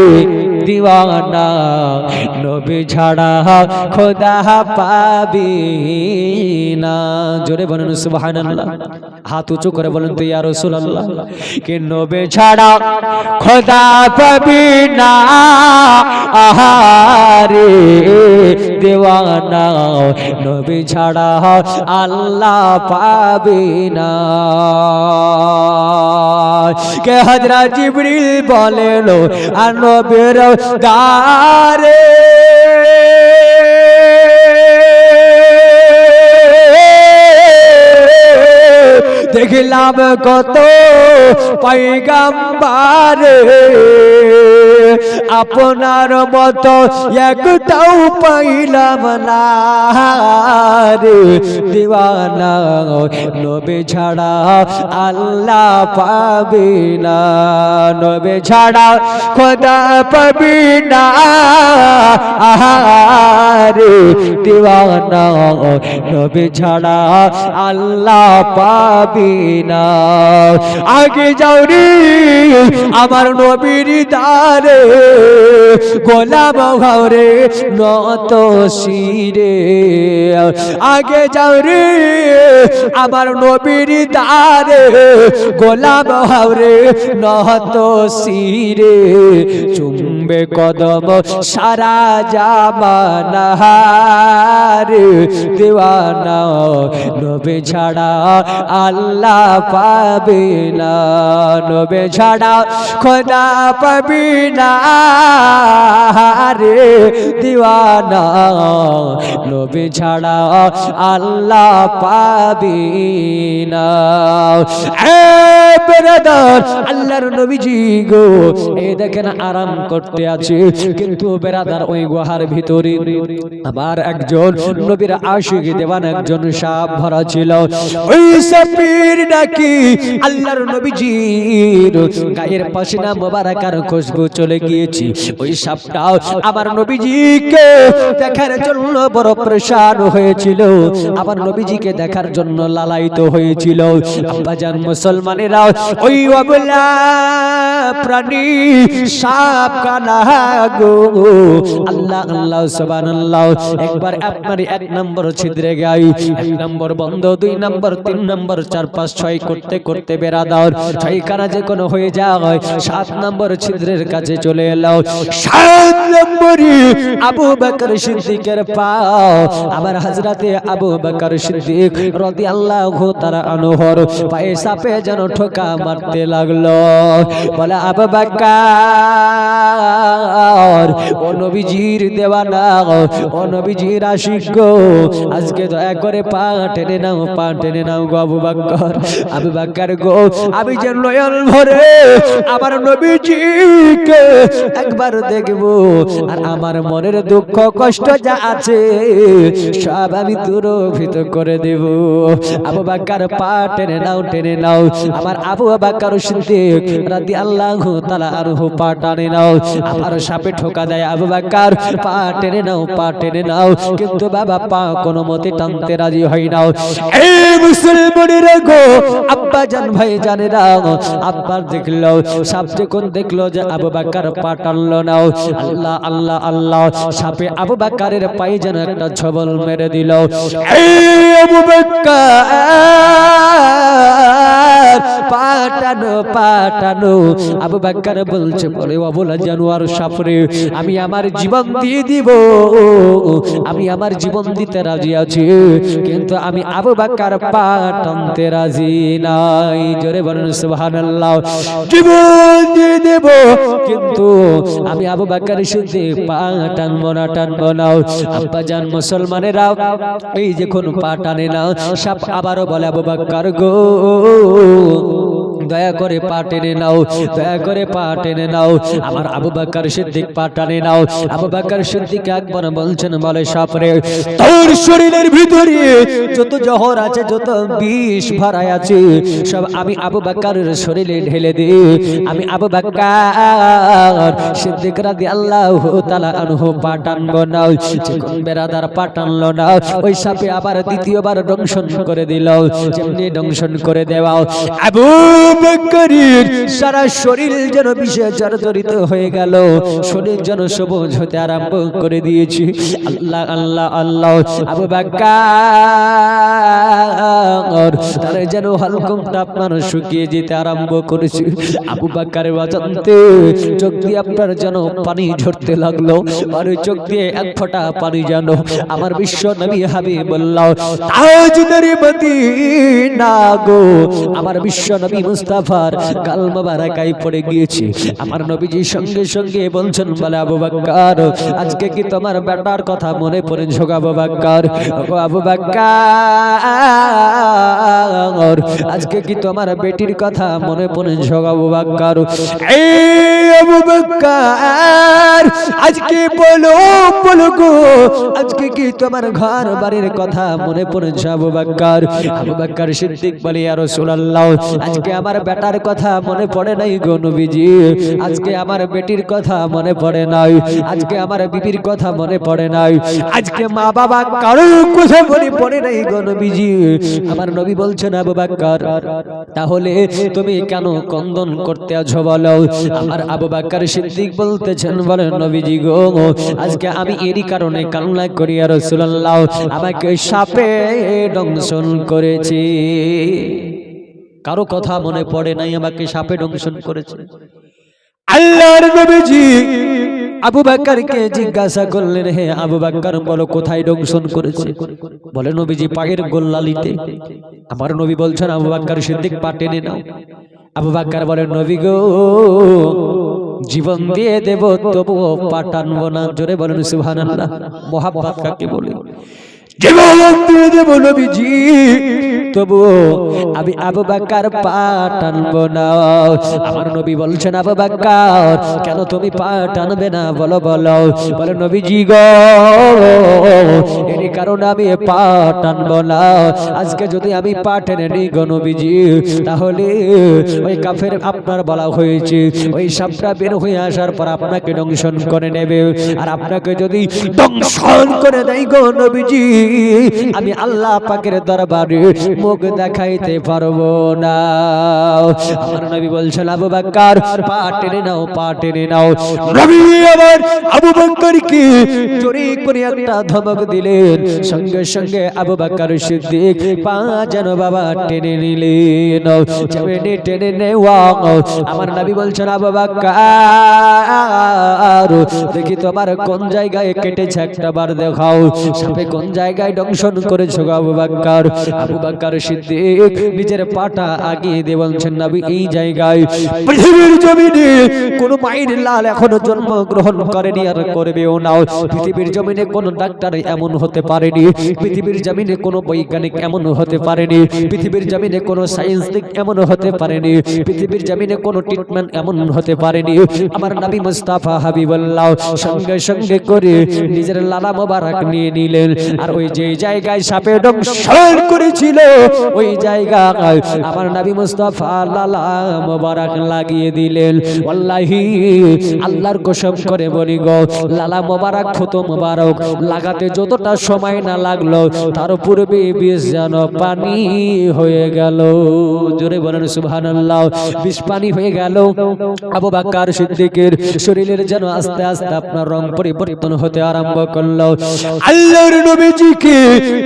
দিওয়ানা, নবী ছাড়া খোদা পাবি না। জোরে বলেন সুবহানাল্লাহ। হাত উঁচু করে বলেন তো ইয়া রাসূলুল্লাহ, কে নবী ছাড়া খোদা পাবি না, আহারে দিওয়ানা, নবী ছাড়া আল্লাহ পাবি না। কে হযরত জিবরিল বলেন, আর নবীর দারে দেখলাম কত পয়গম্বর, আপনার মতো একটাও পাইলাম না রে দিওয়ানা, নবী ছাড়া আল্লাহ পাবি না, নবী ছাড়া খোদা পাবি না, আহারে দিওয়ানা, নবী ছাড়া আল্লাহ পাবি না। আগে যাও রে আমার নবীর দারে, গোলাম হও রে নত শিরে, আগে যাও রে আমার নবীর দারে, গোলাম হও রে নত শিরে, চুম্বে কদম সারা জামানা রে দিওয়ানা, নবী ছাড়া আল্লাহ পাবে না, নবী ছাড়া খোদা পাবি না রে দিওয়ানা, নবী ছাড়া আল্লাহ পাবি না। এ বেরাদার আল্লাহর নবীজি গো এই দেখেন আরাম করতে আছে, কিন্তু বেরাদার ওই গুহার ভিতরে আবার একজন নবীর আশিক দেওয়ান একজন সাপ ভরা ছিল। ওই সাপের ডাকি আল্লাহর নবীজির গায়ের পাশিনা মোবারকার খুশবু চলে গিয়েছে। ওই সাপটা আমার নবীজিকে দেখার জন্য বড় পরেশান হয়েছিল, আমার নবীজিকে দেখার জন্য লালায়িত হয়েছিল। আব্বাজান মুসলমানেরা ওই অবলা প্রাণী সাপ কানা গো আল্লাহ আল্লাহ সুবহানাল্লাহ একবার আপনার এক নম্বর ছিদ্রে গাই, এক নম্বর বন্ধ, 2 নম্বর 3 নম্বর 4 5 6 করতে করতে বেরাদার 6 কানা যে কোনো হয়ে যায়, 7 নম্বর ছিদ্রের কাছে চলে এলো। 7 নম্বরে আবু বকর সিদ্দিকের পা, আমার হযরতে আবু বকর সিদ্দিক রাদিয়াল্লাহু তাআলা আনহুর পায়ে সাপে যেন ঠোকা মারতে লাগলো। বলে আবু বকর ও নবীজির দেওয়ানা, ও নবীজির আশিক গো, আজকে দয়া করে পা টেনে নাও, পা টেনে নাও গো আবু বকর। আবু বকর গো আমি যে নয়ন ভরে আমার নবীজিকে একবার দেখবো, আর আমার মনের দুঃখ কষ্ট যা আছে সব আমি দূরীভূত করে দেব। আবু বকর পা টেনে নাও, টেনে নাও। আমার আবু বকর সিদ্দিক রাদিয়াল্লাহু তাআলা আনহু পা টেনে নাও। আমার সাপে ঠোকা দেয়, আবু বকর পা টেনে নাও, পা টেনে নাও, কিন্তু বাবা পা কোনো মতে টানতে রাজি হয় না। এই মুসলমানেরা গো, আব্বা জান ভাই জানেরা, আব্বার দেখলো সাপ যখন দেখলো যে আবু বকর পা টানলো না, আল্লাহ আল্লাহ আল্লাহ, সাপে আবু বকরের পায়ে যেন একটা ছবল মেরে দিল। এই আবু বকর পাটানো পাটানো, আবু বকর বলছে বলে অবলা জানোয়ার সাপরে আমি আমার জীবন দিয়ে দিব, আমি আমার জীবন দিতে রাজি আছি, কিন্তু আমি আবু বকর পা টানতে রাজি নাই। জোরে বলেন সুবহানাল্লাহ। জীবন দিয়ে দেব, কিন্তু আমি আবু বকর সিদ্দিক পা টানবো না, টানবো না। আব্বা জান মুসলমানেরা এই যখন পা টানে না, সাপ আবারও বলে আবু বকর গো দয়া করে পা টেনে নাও, দয়া করে পা টেনে নাও। আমার আবু বকর সিদ্দিক পা টানে নাও। আবু বকর সিদ্দিক একবার বলছেন বলে সাপরে তোর শরীরের ভিতরে যত জহর আছে, যত বিষ ভরায় আছে, সব আমি আবু বকরের শরীরে ঢেলে দে। আমি আবু বকর সিদ্দিক রাদিয়াল্লাহু তাআলা আনহু পা টানবো না। যখন বেরাদার পা টানলো না, ওই সাপে আবার দ্বিতীয়বার দংশন করে দিল। যেমনি দংশন করে দেওয়া আবু বকরের সারা শরীর যেন বিষে জর্জরিত হয়ে গেল, শরীর যেন সবুজ হতে আরম্ভ করে দিয়েছে। আল্লাহ আল্লাহ আল্লাহ, আবু বকর তার যেন হালকমটা আপনার শুকিয়ে যেতে আরম্ভ করেছে। আবু বকরের অজান্তে চোখ দিয়ে আপনার যেন পানি ঝরতে লাগলো, আর ওই চোখ দিয়ে এক ফোঁটা পানি যেন আমার বিশ্ব নবী হাবিবুল্লাহ তাজদার মদিনা গো, আমার বিশ্ব নবী মুস্তাফার গাল মোবারকায় পড়ে গিয়েছে। আমার নবীজি সঙ্গে সঙ্গে বলছেন বলে আবু বকর আজকে কি তোমার বেটার কথা মনে পড়েছে গো আবু বকর? ও আবু বকর আজকে কি তোমার বেটির কথা মনে পড়েছে গো আবু বকর? এই আবু বকর আজকে বলো বলো গো, আজকে কি তোমার ঘর বাড়ির কথা মনে পড়েছে আবু বকর? আবু বকর সিদ্দিক বলে ইয়া রাসূলুল্লাহ আজকে আমার বেটার কথা মনে পড়ে নাই গো নবীজি, আজকে আমার বেটির কথা মনে পড়ে নাই, আজকে আমার বিবির কথা মনে পড়ে নাই, আজকে মা বাবা কারোর কথা মনে পড়ে নাই গো নবীজি। আমার নবী বলছেন আবু বকর তাহলে তুমি কেন কন্দন করতে আছো বলো? আমার আবু বকর সিদ্দিক বলতেছেন বলে নবীজি গো আজকে আমি এরই কারণে কান্না করি ইয়া রাসূলুল্লাহ, আমাকে সাপে দংশন করেছে। কারো কথা মনে পড়ে নাই, আমাকে সাপে দংশন করেছে। আল্লাহর নবীজি আবু বকরকে জিজ্ঞাসা করলেন হে আবু বকর বলো কোথায় দংশন করেছে? বলে নবীজি পায়ের গোল্লালিতে। আমার নবী বলছেন আবু বকর সিদ্দিক পা টেনে নাও। আবু বকর বলে নবী গো জীবন দিয়ে দেব তবুও পা টানবো না। জোরে বলেন সুবহানাল্লাহ। মুহাব্বত কাকে বলে? জীবন দিয়ে দেব নবীজি, তবুও আমি আবু বকর পা টানবো না। আমার নবী বলছেন, আবু বকর কেন তুমি পা টানবে না, বলো বলো। বলে নবীজি গো, এর কারণে আমি পা টানবো না। আজকে যদি আমি পা টেনে নিই গো নবীজি, তাহলে ওই কাফের আপনার বলা হয়েছে ওই সাপটা বের হয়ে আসার পর আপনাকে দংশন করে নেবে। আর আপনাকে যদি দংশন করে দেয় গো নবীজি, আমি আল্লাহ পাকের দরবারে মুখ দেখাইতে পারবো না। আমার নবী বলছেন, আবু বকর পা টেনে নাও, পা টেনে নাও। নবী আবার আবু বকরকে জোরে করে একটা ধমক দিলেন। সঙ্গে সঙ্গে আবু বকর সিদ্দিক পা যেন বাবা টেনে নিলেন। টেনে টেনে নেওয়া। আমার নবী বলছেন, আবু বকর দেখি তোমার কোন জায়গায় কেটেছে, একটা বার দেখাও। সাপে কোন জায়গায় দংশন করেছো আবু বকর? আবু বকর সিদ্দিক নিজের পাটা আগিয়ে দিয়ে বলছেন, নবী এই জায়গায় পৃথিবীর জমিনে কোন মায়ের লাল এখনো জন্মগ্রহণ করেনি, আর করবেও না। পৃথিবীর জমিনে কোন ডাক্তার এমন হতে পারেনি, পৃথিবীর জমিনে কোন বৈজ্ঞানিক এমন হতে পারেনি, পৃথিবীর জমিনে কোন সায়েন্সিক এমন হতে পারেনি, পৃথিবীর জমিনে কোন ট্রিটমেন্ট এমন হতে পারেনি। আমার নবী মুস্তাফা হাবিবুল্লাহ সঙ্গে সঙ্গে করে নিজের লালা মোবারক নিয়ে নিলেন। আর ওই যে জায়গায় সাপে দংশন করেছিল ওই জায়গায় আমার নবী মুস্তাফা লালা মোবারক লাগিয়ে দিলেন। ওয়াল্লাহি আল্লাহর কসম করে বলি গো, লালা মোবারক ফতো মোবারক লাগাতে যতটা সময় না লাগলো, তার পূর্বে বিষ যেন পানি হয়ে গেল। জোরে বলেন সুবহানাল্লাহ। বিষ পানি হয়ে গেল। আবু বকর সিদ্দিকের শরীরের যেন আস্তে আস্তে আপনার রং পরিবর্তন হতে আরম্ভ করলো। আল্লাহর নবীজিকে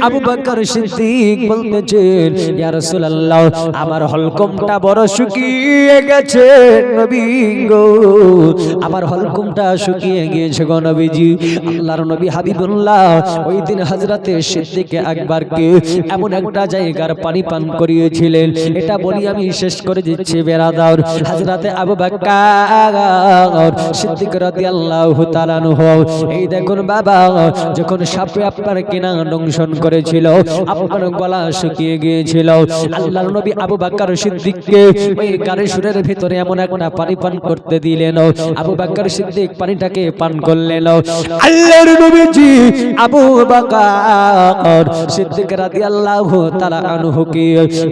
আবু বকর সিদ্দিক বলতেছেন, ইয়া রাসূলুল্লাহ আমার হলকমটা বড় শুকিয়ে গেছে নবী গো, আমার হলকমটা শুকিয়ে গিয়েছে গো নবীজি। আল্লাহর নবী হাবিবুল্লাহ ওই দিন হযরতে সিদ্দিক আকবরকে এমন একটা জায়গার পানি পান করিয়েছিলেন। এটা বলি আমি শেষ করে দিচ্ছি বেরাদার। হযরতে আবু বকর সিদ্দিক রাদিয়াল্লাহু তাআলা আনহু, এই দেখুন বাবা, যখন সাপে আপনার কিনা দংশন করেছিল, আপনার গলা শুকিয়ে গিয়েছিল, আল্লাহর নবী আবু বকর সিদ্দিককে ওই কানে সুরের ভিতরে এমন একটা পানি পান করতে দিলেন। আবু বকর সিদ্দিক পানিটাকে পান করলেন। আল্লাহর নবীজি আবু বকর সিদ্দিক রাদিয়াল্লাহু তাআলা আনহু কে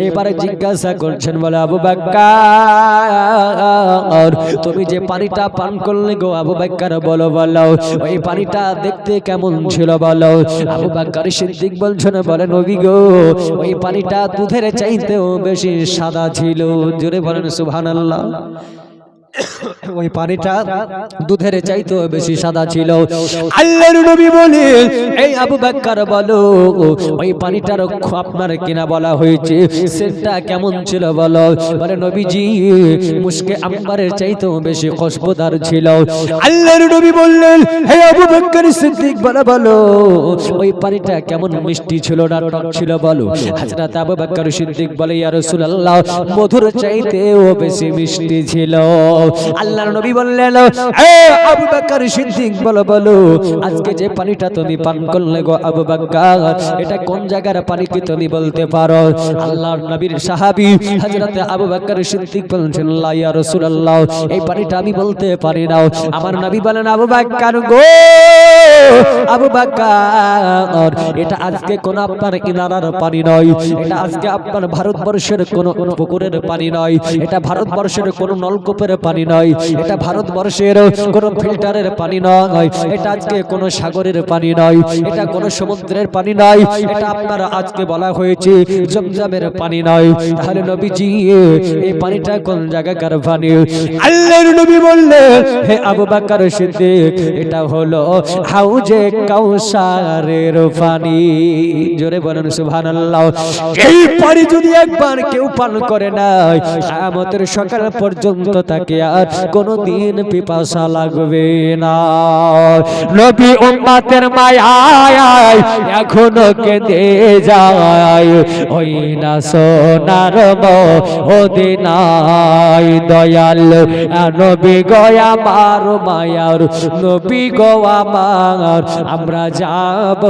এবারে জিজ্ঞাসা করছেন, বলে আবু বকর তুমি যে পানিটা পান করলে গো আবু বকর, বলো বলো ওই পানিটা দেখতে কেমন ছিল বলো। আবু বকর সিদ্দিক বলছেন, বলে নবী গো ওই পানিটা দুধের চাইতেও বেশি সাদা ছিল। জোরে বলেন সুবহানাল্লাহ। ওই পানিটা দুধের চাইতেও বেশি সাদা ছিল। আল্লাহর নবী বলে, এই আবু বকর বলো ওই পানিটার আপনার কিনা বলা হয়েছে সেটা কেমন ছিল বলো। বলে নবীজি মুশকে আম্বারের চাইতেও বেশি খুশবুদার ছিল। আল্লাহর নবী বললেন, হে আবু বকর সিদ্দিক বলো বলো ওই পানিটা কেমন মিষ্টি ছিল না টক ছিল বলো। হযরত আবু বকর সিদ্দিক বলে, ইয়া রাসূলুল্লাহ মধুর চাইতেও বেশি মিষ্টি ছিল। আল্লাহর নবী বললেন, এ আবু বকর সিদ্দিক বলো বলো আজকে যে পানিটা তুমি পান করলে গো আবু বকর, এটা কোন জায়গার পানি কি তুমি বলতে পারো? আল্লাহর নবীর সাহাবী হযরত আবু বকর সিদ্দিক বলেন, লা ইয়া রাসূলুল্লাহ এই পানিটা আমি বলতে পারি না। আমার নবী বলেন, আবু বকর গো আবু বকর এটা আজকে কোন আপনার ইনারার পানি নয়, এটা আজকে আপনার ভারতবর্ষের কোন পুকুরের পানি নয়, এটা ভারতবর্ষের কোন নলকূপের পানি নয়, এটা ভারতবর্ষের কোন ফিল্টারের পানি নয়, এটা আজকে কোন সাগরের পানি নয়, এটা কোন সমুদ্রের পানি নয়, এটা আপনার আজকে বলা হয়েছে জমজমের পানি নয়। তাহলে নবীজি এই পানিটা কোন জায়গাকার পানি? আল্লাহর নবী বললেন, হে আবু বকর সিদ্দিক এটা হলো হাউজে কাউসারের পানি। জোরে বলেন সুবহানাল্লাহ। এই পানি যদি একবার কেউ পান করে না, কিয়ামতের সকাল পর্যন্ত তাকে আর কোনদিন পিপাসা লাগবে না। নবী উম্মতের মায়ায় এখনো কেঁদে যায়, ওই না সোনার মদিনায় দয়াল নবী গো আমার মায়ার নবী গো আমার আমার আমরা যাব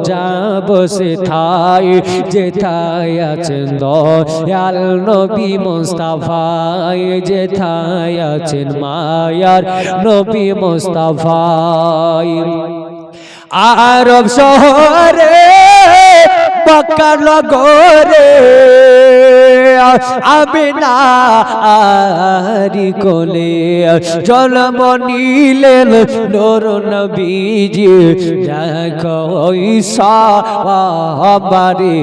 যাব সেথায় যেথায় আছেন দয়াল নবী মুস্তাফায় যেথায় আছেন মায়ার নবী মুস্তাফায় আরব শহরে মক্কা নগরে আমিনা আরি কোলে জন্ম নিলেন নূর নবীজি দেখো ঈসা বাবারে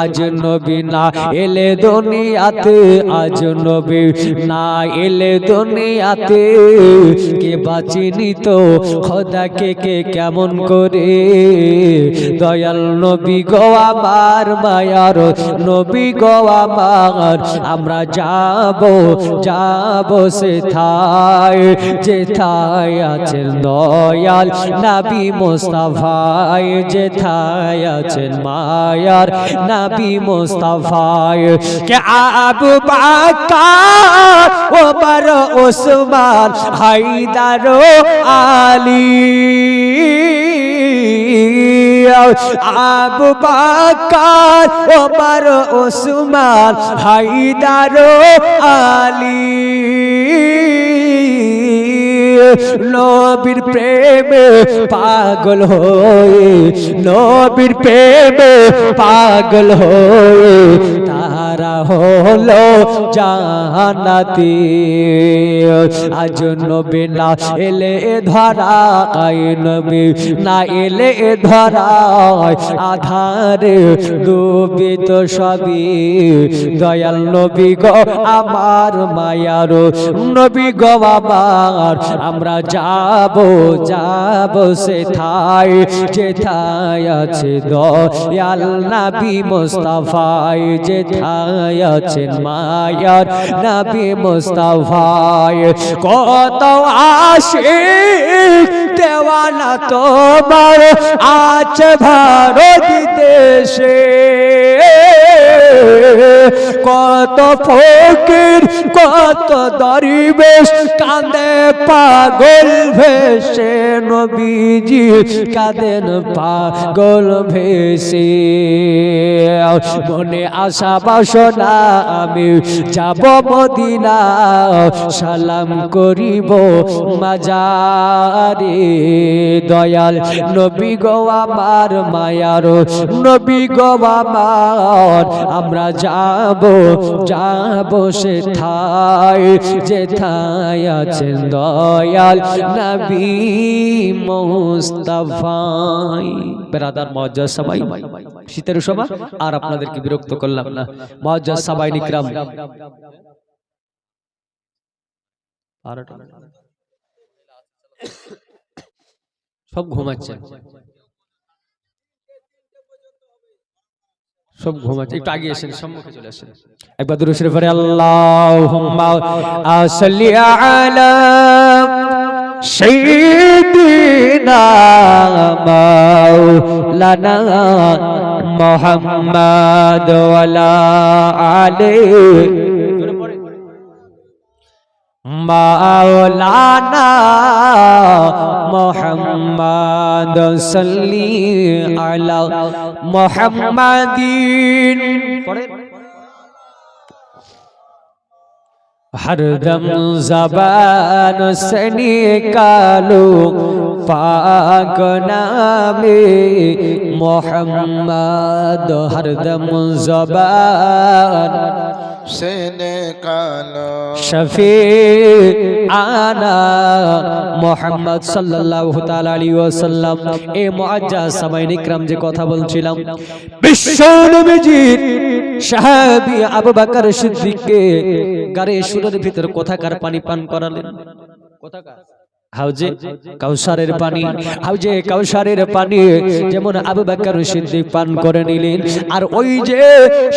আজ নবী না এলে দুনিয়াতে আজ নবী না এলে দুনিয়াতে কে বাঁচিনি তো খোদাকে কে কেমন করে দয়াল নবী গো আমার মায়ার নবী গো আমার আমরা যাব যাব সেথায় যেথায় আছেন দয়াল নবী মুস্তাফায় যেথায় আছেন মায়ার নবী মুস্তাফায় কে আবু বকর ওমর ওসমান হায়দার আলী আবু বকর ওমর ওসমান হায়দার আলী নবীর প্রেমে পাগল হয়ে নবীর প্রেমে পাগল হয়ে তারা হলো জান্নাতি আজ নবী না এলে ধরা নবী না এলে ধরা আধারে ডুবিত সবই দয়াল নবী গো আমার মায়ার নবী গো আমার আমরা যাব যাব সেথায় যেথায় আছে দয়াল নবী মুস্তাফায় যেথায় আছেন মায়ার নবী মুস্তাফায় কত আশিক দেওয়ানা তোমার আছে ভারত দেশে কত ফকির কত দরবেশ কাঁদে পাগল ভেসে নবীজি কাঁদেন পাগল ভেসে মনে আশা বাসনা আমি যাব মদিনা সালাম করিব মাজারে দয়াল নবী গো আমার মায়ার নবী গো আমার আমরা যাব যাব সেথায় যেথায় আছেন দয়াল নবী মুস্তাফায় বেরাদার মুআজ্জাজ সবাই শীতের সময় আর আপনাদেরকে বিরক্ত করলাম না মুআজ্জাজ সবাই নিকরাম সব ঘুমাচ্ছে সব ঘুমাচ্ছে একটু আগে এসেন সম্মুখে চলে আসেন একবার দুরূদ শরীফ পড়ে আল্লাহুম্মা সাল্লি আলা সাইয়্যিদিনা মাওলানা মুহাম্মদ ওয়া আলা আলিহি মাওলানা মুহাম্মদ সাল্লি আলা মুহাম্মাদিন हरदम ज़बान से निकालो पाक नामे मोहम्मद हरदम ज़बान से निकालो शफी आना मोहम्मद सल्लल्लाहु ताला अलैहि वसल्लम ए मुआज्जाज सामाईन इकराम जे কথা বলছিলাম বিশ্ব নবীজির সাহাবী আবু বকর সিদ্দিককে গারে সুরের ভিতর কোথাকার পানি পান করালেন কোথাকার হাউজে কাউসারের পানি হাউজে কাউসারের পানি যেমন আবু বকর সিদ্দিক পান করে নিলেন আর ওই যে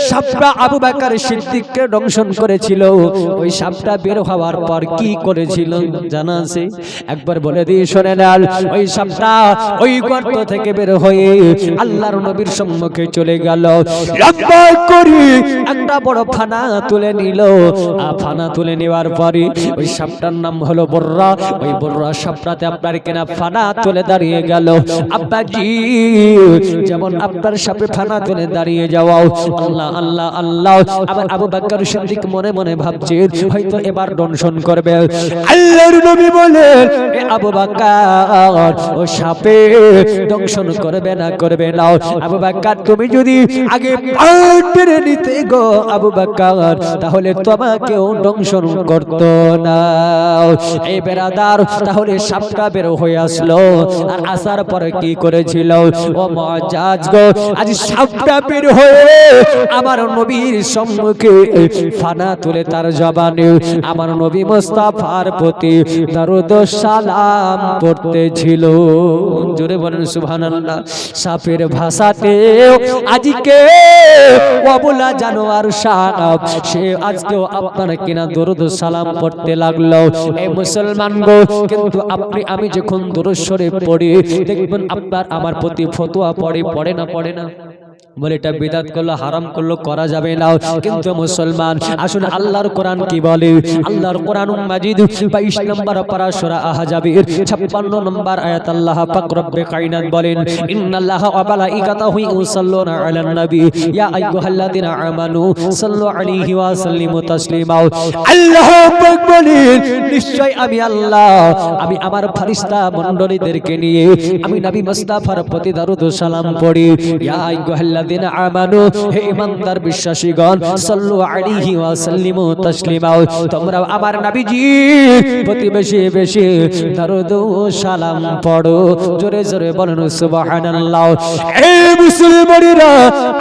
সাপটা আবু বকর সিদ্দিককে দংশন করেছিল ওই সাপটা বের হওয়ার পর কি করেছিল জানা আছে একবার বলে দিয়ে শুনেন ওই সাপটা ওই গর্ত থেকে বের হয়ে আল্লাহর নবীর সম্মুখে চলে গেল লম্বা করে একটা বড় ফানা তুলে নিল ফানা তুলে নেওয়ার পরে ওই সাপটার নাম হলো বর্রা ওই বর্রা সাপড়াতে আপনার কিনা ফানা তুলে দাঁড়িয়ে গেল। আব্বাজি যেমন আপনার সাপে ফানা তুলে দাঁড়িয়ে যাওয়াও, আল্লাহ আল্লাহ আল্লাহ। আবার আবু বকর সিদ্দিক মনে মনে ভাবছে হয়তো এবার দংশন করবে। আল্লাহর নবী বলেন, এ আবু বকর, ও সাপে দংশন করবে না, করবে না। আবু বকর তুমি যদি আগে পাটের নিতে গো আবু বকর, তাহলে তোমাকেও দংশন করত না। এই বেরাদার, তাহলে সাপটা বের হয়ে আসলো, আর আসার পরে কি করেছিল? ও মুআজ্জাজ গো, আজ সাপটা বের হয়ে আমার নবীর সম্মুখে ফানা তুলে তার জবানে আমার নবী মুস্তাফার প্রতি দরুদ ও সালাম পড়তেছিল। জোরে বলেন সুবহানাল্লাহ। সাপের ভাষাতে আজকে অবলা জানোয়ার সাপ, সে আজকেও আপনার কিনা দরুদ ও সালাম পড়তে লাগলো। এই মুসলমান গো, কিন্তু আপনি আমি যখন দরুদ শরীফ পড়ি, দেখবেন আপনার আমার প্রতি ফতোয়া পড়ে না, পড়ে না? বলে এটা বিদআত করলো, হারাম করলো, করা যাবে না। কিন্তু মুসলমান, আসলে আল্লাহর কোরআন কি বলে? আল্লাহর কোরআনুল মাজিদ 22 নম্বর পারা সূরা আহজাবের 56 নম্বর আয়াত আল্লাহ পাক রব্বে কায়নাত বলেন, ইন্নাল্লাহা ওয়া মালাইকাতাহু ইউসাল্লুনা আলান নবী ইয়া আইয়ুহাল্লাযিনা আমানু সাল্লু আলাইহি ওয়া সাল্লিমু তাসলিমা। আল্লাহ পাক বলেন, নিশ্চয় আমি আল্লাহ, আমি আমার ফেরেশতা মণ্ডলীদেরকে নিয়ে আমি নবী মুস্তাফার প্রতি দরুদ ও সালাম পড়ি। ইয়া আইয়ুহাল্লাযিনা আমানু, হে ঈমানদার বিশ্বাসীগণ, সাল্লু আলাইহি ওয়া সাল্লিমু তাসলিমা, তোমরা আমার নবীজির প্রতি বেশি বেশি দরুদ ও সালাম পড়ো। জোরে জোরে বলুন সুবহানাল্লাহ। এই মুসলমানেরা,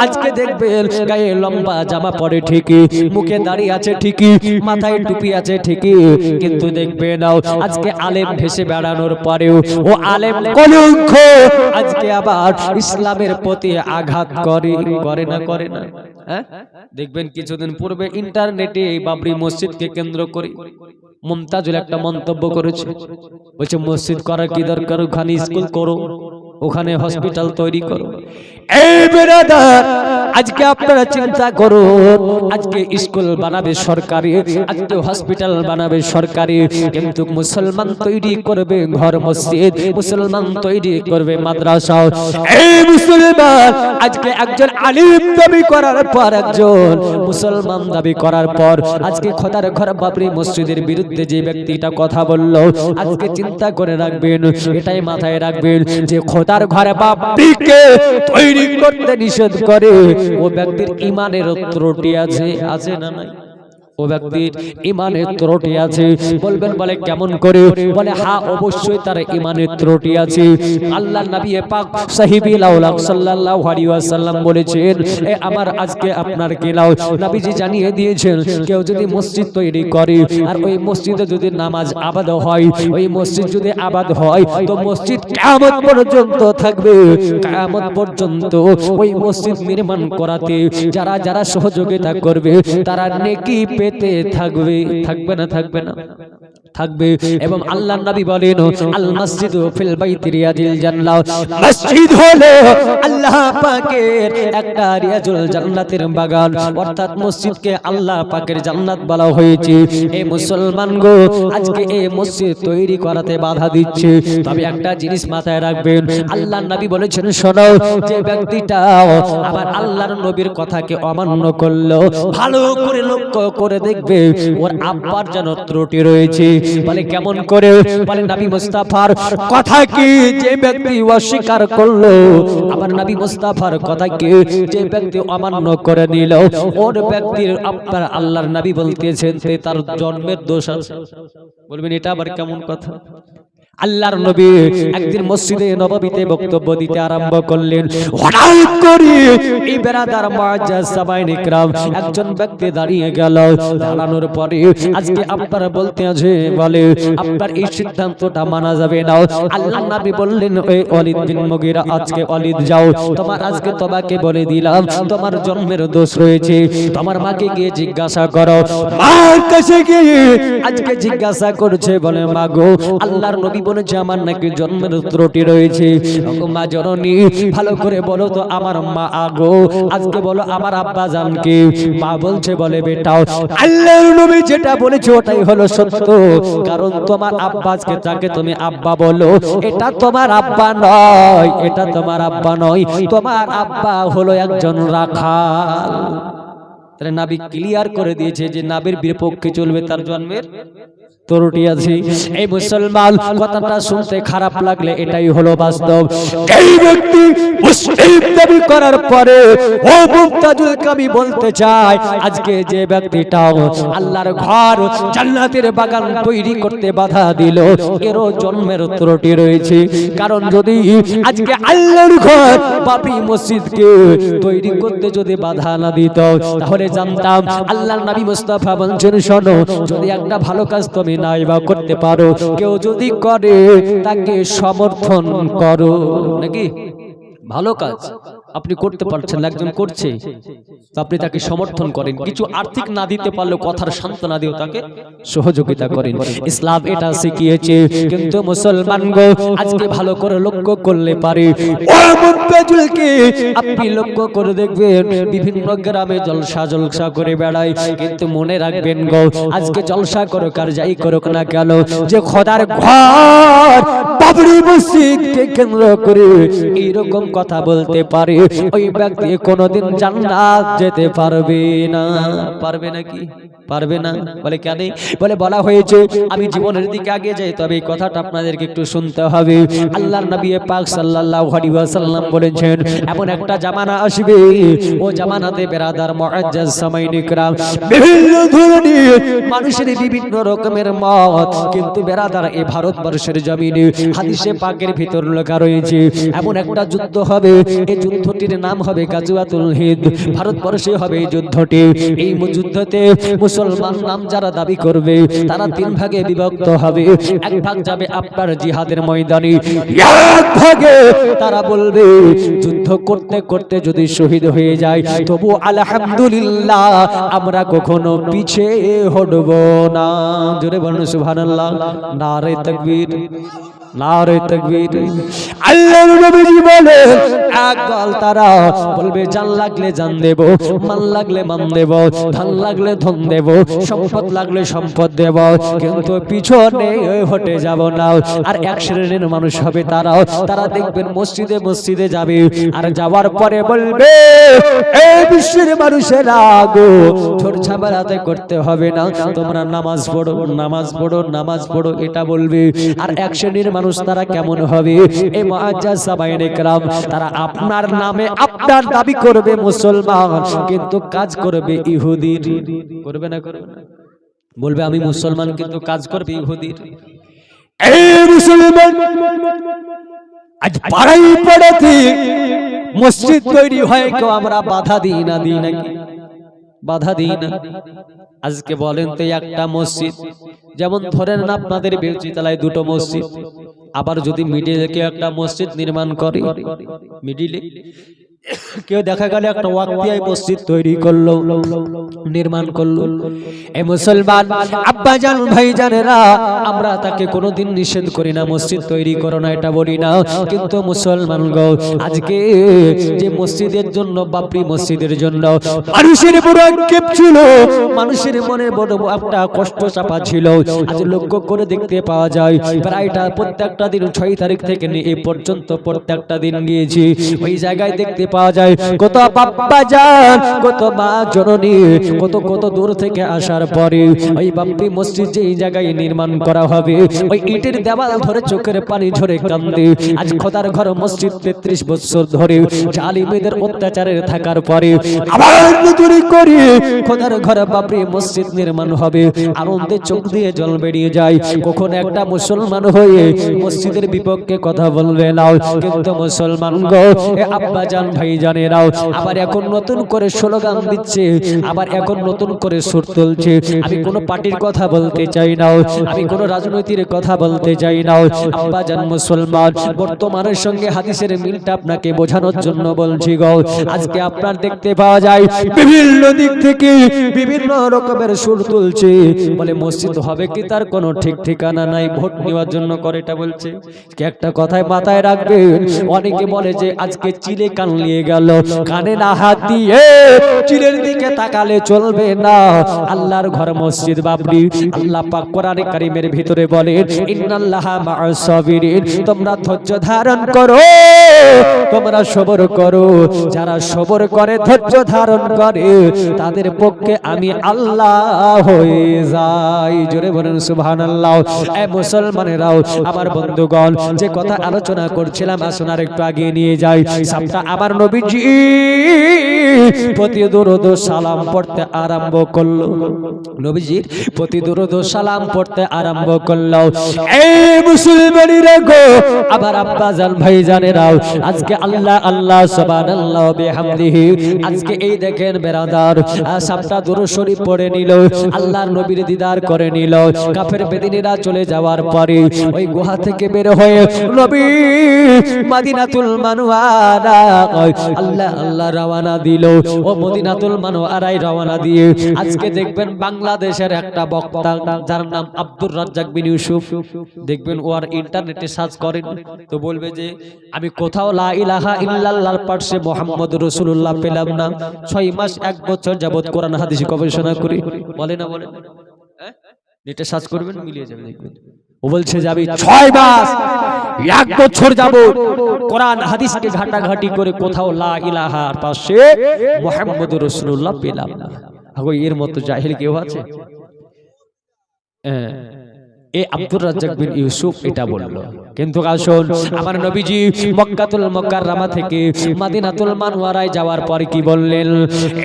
আজকে দেখবেন গায়ে লম্বা জামা পরে ঠিকই, মুখে দাড়ি আছে ঠিকই, মাথায় টুপি আছে ঠিকই, কিন্তু দেখবে নাও আজকে আলেম ভেসে বেড়ানোর পরেও ও আলেম কলঙ্ক আজকে আবার ইসলামের প্রতি আঘাত করে না, করে না? হ্যাঁ, দেখবেন কিছুদিন পূর্বে ইন্টারনেটে এই বাবরি মসজিদকে কেন্দ্র করে মুমতাজুল একটা মন্তব্য করেছে। বলছে মসজিদ করার কি দরকার, ওখানে স্কুল করো, ওখানে হসপিটাল তৈরি করো। এই বেরাদার, আজকে আপনারা চিন্তা করুন, আজকে স্কুল বানাবে সরকারি, আজকে হসপিটাল বানাবে সরকারি, কিন্তু মুসলমান তৈরি করবে ঘর মসজিদ, মুসলমান তৈরি করবে মাদ্রাসা। এই মুসলমান আজকে একজন আলিম দাবি করার পর, একজন মুসলমান দাবি করার পর, আজকে খোদার ঘর বাবরি মসজিদের বিরুদ্ধে যে ব্যক্তিটা কথা বলল, আজকে চিন্তা করে রাখবেন, এটাই মাথায় রাখবেন যে খোদার ঘরে বাবরিকে তৈরি করতে নিষেধ করে ও ব্যক্তির ঈমানের ত্রুটি আছে না নাই? ও ব্যক্তির ঈমানের ত্রুটি আছে। বলবেন বলে কেমন করে? বলে হ্যাঁ, অবশ্যই তার ঈমানের ত্রুটি আছে। আল্লাহর নবী পাক সাহিবুল আউলাম সাল্লাল্লাহু আলাইহি ওয়াসাল্লাম বলেছেন, এ আমার আজকে আপনার কিলাও নবীজি জানিয়ে দিয়েছেন, কেউ যদি মসজিদ তৈরি করে আর ওই মসজিদে যদি নামাজ আবাদ হয়, ওই মসজিদ যদি আবাদ হয়, তো মসজিদ কিয়ামত পর্যন্ত থাকবে। কিয়ামত পর্যন্ত ওই মসজিদ নির্মাণ করাতে যারা যারা সহযোগিতা করবে তারা নেকি পেতে থাকবে। থাকবে না? থাকবে না? থাকবে। এবং আল্লাহর নবী বলেন, আল মসজিদু ফিল বাইতি রিয়াজিল জান্নাহ, মসজিদ হলো আল্লাহ পাকের একটা রিয়াজুল জান্নাতের বাগান, অর্থাৎ মসজিদকে আল্লাহ পাকের জান্নাত বলা হয়েছে। এই মুসলমান গো, আজকে এই মসজিদ তৈরি করাতে বাধা দিচ্ছে। তবে একটা জিনিস মাথায় রাখবেন, আল্লাহর নবী বলেছেন, শোনো, যে ব্যক্তিটা আবার আল্লাহর নবীর কথাকে অমান্য করলো, ভালো করে লক্ষ্য করে দেখবে ওর আব্বার যেন ত্রুটি রয়েছে। বলে কেমন করে? বলে নবী মুস্তাফার কথা কি যে ব্যক্তি অস্বীকার করলো, আবার নবী মুস্তাফার কথা কি যে ব্যক্তি অমান্য করে নিল, ওর ব্যক্তির আপনার আল্লাহর নবী বলতেছেন তার জন্মের দোষ আছে। বলবেন এটা আবার কেমন কথা? আল্লাহর নবী একদিন মসজিদে নববীতে বক্তব্য দিতে আরম্ভ করলেন। হঠাৎ করে এই বেরাদার মুআজ্জাজ সাহাবায়ে ইকরাম একজন ব্যক্তি দাঁড়িয়ে গেল। দাঁড়ানোর পরে আজকে আপনারা বলতে আছে, বলে আপনার এই সিদ্ধান্তটা মানা যাবে না। আল্লাহর নবী বললেন, ওই ওয়ালিদ বিন মুগীরা, আজকে ওয়ালিদ যাও, তোমার আজকে তোমাকে বলে দিলাম তোমার জন্মের দোষ রয়েছে, তোমার মাকে গিয়ে জিজ্ঞাসা করো। মার কাছে গিয়ে আজকে জিজ্ঞাসা করছে, বলে মা গো, আল্লাহর নবী বলেছে আমার নাকি জন্মের ত্রুটি রয়েছে। ওগো মা জননী ভালো করে বলো তো আমার মা আগো, আজকে বলো আমার আব্বা জানকে। মা বলছে বলে বেটাও আল্লাহর নবী যেটা বলেছে ওটাই হলো সত্য, কারণ তোমার আব্বাকে যাকে তুমি আব্বা বলো এটা তোমার আব্বা নয়, এটা তোমার আব্বা নয়, তোমার আব্বা হলো একজন রাখাল। তাহলে নাবি ক্লিয়ার করে দিয়েছে যে নাবির বিপক্ষে চলবে তার জন্মের ত্রুটি আছে। এই মুসলমান কথাটা শুনতে খারাপ লাগলে এটাই হলো বাস্তব। এই ব্যক্তি মুসলিম দাবি করার পরে ও মুমতাজুল কামি বলতে চায় আজকে যে ব্যক্তিটা আল্লাহর ঘর জান্নাতের বাগান তৈরি করতে বাধা দিল এরও জন্মের ত্রুটি রয়েছে। কারণ যদি আজকে আল্লাহর ঘর বাবরি মসজিদকে তৈরি করতে যদি বাধা না দিত তাহলে জানতাম আল্লাহর নবী মুস্তাফা বলছেন শোনো, যদি একটা ভালো কাজ তুমি নাই বা করতে পারো, কেউ যদি করে তাকে সমর্থন করো। নাকি ভালো কাজ আপনি করতে পারছেন, একজন করছে তো আপনি তাকে সমর্থন করেন, কিছু আর্থিক না দিতে পারলেও কথার সান্ত্বনা দিয়েও তাকে সহযোগিতা করেন। ইসলাম এটা শিখিয়েছে। কিন্তু মুসলমান গো আজকে ভালো করে লক্ষ্য করলে পারে ও মুমতাজুলকে আপনি লক্ষ্য করে দেখবেন বিভিন্ন গ্রামে জলসা করে বেড়ায়, কিন্তু মনে রাখবেন গো আজকে জলসা করুক আর যাই করুক না কেন, যে খোদার ঘর বাবরি মসজিদকে কেন্দ্র করে এইরকম কথা বলতে পারে ওই ব্যক্তি কোনোদিন জান্নাত যেতে পারবে না। পারবে নাকি? পারবে না। বলে কেন? বলে বলা হয়েছে আমি জীবনের দিকে আগে যাই, তবে এই কথাটা আপনাদেরকে একটু শুনতে হবে। আল্লাহর নবী পাক সাল্লাল্লাহু আলাইহি ওয়াসাল্লাম বলেছেন এমন একটা জামানা আসবে, ও জামানাতে বেরাদার মুআজ্জাজ সামাইন ইকরাম বিভিন্ন ধরনের মানুষের বিভিন্ন রকমের মত, কিন্তু বেরাদার এই ভারতবর্ষের জমিনে হাদিসে পাকের ভিতর লেখা রয়েছে এমন একটা যুদ্ধ হবে, এই যুদ্ধটির নাম হবে গাজওয়াতুল হিন্দ। ভারতবর্ষে হবে এই যুদ্ধটি। এই যুদ্ধতে মুসলমান নাম যারা দাবি করবে তারা তিন ভাগে বিভক্ত হবে। এক ভাগ যাবে আপনার জিহাদের ময়দানে, এক ভাগে তারা বলবে যুদ্ধ করতে করতে যদি শহীদ হয়ে যায় তবু আলহামদুলিল্লাহ আমরা কখনো পিছে হটব না। জোরে বলুন সুবহানাল্লাহ, নারে তাকবীর, নারে তাকবীর। আল্লাহর নবীজি বলে একদল তারা বলবে জান লাগলে জান দেব, মান লাগলে মান দেব, ধন লাগলে ধন দেব, সম্পদ লাগলে সম্পদ দেব, কিন্তু পিছনে হটে যাব না। আর এক শ্রেণীর মানুষ হবে তারা দেখবেন মসজিদে মসজিদে যাবে, আর যাওয়ার পরে বলবে এই বিশ্বের মানুষেরা গো ছোট ঝামেলাতে করতে হবে না, তোমরা নামাজ পড়ো নামাজ পড়ো নামাজ পড়ো, এটা বলবে। আর এক শ্রেণীর মানুষ তারা কেমন হবে? এই মুআজ্জাজ সামাইন ইকরাম তারা আপনার নামে আপনার দাবি করবে মুসলমান, কিন্তু কাজ করবে ইহুদির। করবে না? করবে না? বলবে আমি মুসলমান কিন্তু কাজ করবে ইহুদির। এই মুসলমান আজ পাড়াই পড়াতে মসজিদ তৈরি হয় কেউ আমরা বাধা দিই না, দিই নাকি? বাধা দিই না। আজকে বলেন তো একটা মসজিদ, যেমন ধরেন না আপনাদের বেউচিতলায় দুটো মসজিদ, আবার যদি মিডিলে কেউ একটা মসজিদ নির্মাণ করে, মিডিলে কেউ দেখা গেল একটা ওয়াক্তিয়ায় মসজিদ তৈরি করলো, নির্মাণ করলো, এই মুসলমান আব্বা জান ভাই জানেরা আমরা তাকে কোনোদিন নিষেধ করি না মসজিদ তৈরি করো না, এটা বলি না। কিন্তু মুসলমান গো আজকে যে মসজিদের জন্য বাবরি মসজিদের জন্য মানুষের বড় আক্ষেপ ছিল, মানুষের মনে বড় একটা কষ্ট চাপা ছিল, আজ লক্ষ্য করে দেখতে পাওয়া যায় প্রায়টা প্রত্যেকটা দিন 6 তারিখ থেকে নিয়ে এই পর্যন্ত প্রত্যেকটা দিন গিয়েছি, ওই জায়গায় দেখতে পাওয়া যায় কত বাপ্পা যান কত মা জননী কত কত দূর থেকে আসার পরে ওই বাবরি মসজিদ যে এই জায়গায় নির্মাণ করা হবে, ওই ইটের দেওয়াল ধরে চোখের পানি ঝরে কান্দে। আজ খোদার ঘর মসজিদ 33 বছর ধরে জালিমদের অত্যাচারের থাকার পরে আবার নতুন করে খোদার ঘর বাবরি মসজিদ নির্মাণ হবে, আনন্দে চোখ দিয়ে জল বেরিয়ে যায়। কখন একটা মুসলমান হয়ে মসজিদের বিপক্ষে কথা বলবে না, কিন্তু মুসলমান গো আব্বা জান ভাই ভাইজানেরাও আবার এখন নতুন করে স্লোগান দিচ্ছে, আবার এখন নতুন করে সুর তুলছে। আমি কোনো পার্টির কথা বলতে চাই না, আমি কোনো রাজনৈতিক কথা বলতে চাই না। আব্বাজান মুসলমান, বর্তমানের সঙ্গে হাদিসের মিলটা আপনাকে বোঝানোর জন্য বলছি গো। আজকে আপনার দেখতে পাওয়া যায় বিভিন্ন দিক থেকে বিভিন্ন রকমের সুর তুলছে, বলে মসজিদ হবে কি তার কোনো ঠিক ঠিকানা নাই, ভোট নেওয়ার জন্য করে এটা বলছে। একটা কথায় মাথায় রাখবেন, অনেকে বলে যে আজকে চিলে কান নিয়ে গেল, কানে না হাত দিয়ে চিলের দিকে তাকালে চলবে না। আল্লাহর ঘর মসজিদ বাবরি, আল্লাহ পাক কোরআনে কারীমের ভিতরে বলেন ইন্নাল্লাহা মা'আস সাবিরিন, তোমরা ধৈর্য ধারণ করো, তোমরা সবর করো। যারা সবর করে ধৈর্য ধারণ করে তাদের পক্ষে আমি আল্লাহ হয়ে যাই। জোরে বলেন সুবহানাল্লাহ। এ মুসলমানেরাও, আমার বন্ধুগণ, যে কথা আলোচনা করছিলাম আসুন আর একটু আগিয়ে নিয়ে যাই। সামটা আমার নবীজি প্রতি দরুদ ও সালাম পড়তে আরম্ভ করলো, নবীজির প্রতি দরুদ ও সালাম পড়তে আরম্ভ করলো। এই মুসলমানেরা গো, আবার আব্বাজান ভাইজানেরাও, আজকে আল্লাহ আল্লাহ সুবহানাল্লাহ বিহামদিহি, আজকে এই দেখেন বেরাদার সামটা দরুদ শরীফ পড়ে নিল, আল্লাহর নবীর দিদার করে নিল। কাফের বেদিনীরা চলে যাওয়ার পরে ওই গুহা থেকে বের হয়ে নবী মদিনাতুল মানওয়ারা আল্লাহ আল্লাহ রওনা দিল। ও মদিনাতুল মানওয়ারাই রওনা দিয়ে আজকে দেখবেন বাংলাদেশের একটা বক্তা যার নাম আব্দুর রাজ্জাক বিন ইউসুফ, দেখবেন ওর ইন্টারনেটে সার্চ করেন তো বলবে যে আমি কোথাও লা ইলাহা ইল্লাল্লাহর পাশে মুহাম্মদুর রাসূলুল্লাহ পেলাম না। 6 মাস 1 বছর যাবত কোরআন হাদিস গবেষণা করি, বলে না বলে, নেটে সার্চ করবেন মিলিয়ে যাবে দেখবেন। ও বলছে যে আমি 6 মাস 1 বছর যাবত কোরআন হাদিসকে ঘাটাঘাটি করে কোথাও লা ইলাহার পাশে মুহাম্মদুর রাসূলুল্লাহ পেলাম না। আগো এর মতো জাহিল কেউ আছে? এ আব্দুর রাজ্জাক বিন ইউসুফ এটা বললো। কিন্তু আসুন আমার নবীজি মক্কাতুল মুকাররমা থেকে মদিনাতুল মানওয়ারায় যাওয়ার পর কি বললেন?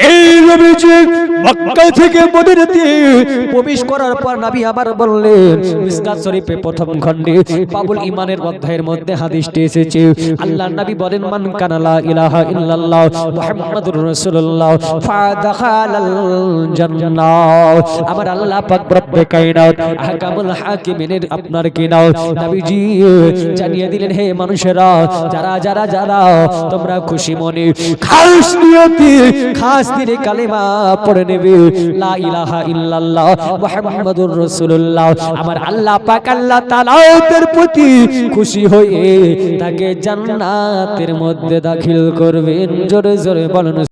এই নবীজি মক্কা থেকে মদিনাতে প্রবেশ করার পর নবী আবার বললেন, মিসকাত শরীফে প্রথম খণ্ডে বাবুল ঈমানের অধ্যায়ের মধ্যে হাদিসটি এসেছে। আল্লাহর নবী বলেন মান কানা লা ইলাহা ইল্লাল্লাহ মুহাম্মাদুর রাসূলুল্লাহ ফাদাখালাল জান্নাহ। আমার আল্লাহ পাক রব্বে কায়নাত আহকামুল হাকিমিনের আপনার কি নাও নবীজি জানিয়ে দিলেন, হে মানুষেরা, যারা যারা যারা তোমরা খুশি মনে খাস নিয়তে খাস দিনে কালেমা পড়ে নেবে লা ইলাহা ইল্লাল্লাহ মুহাম্মাদুর রাসূলুল্লাহ, আমার আল্লাহ পাক আল্লাহ তাআলা তার প্রতি খুশি হয়ে তাকে জান্নাতের মধ্যে দাখিল করবেন। জোরে জোরে বলেন।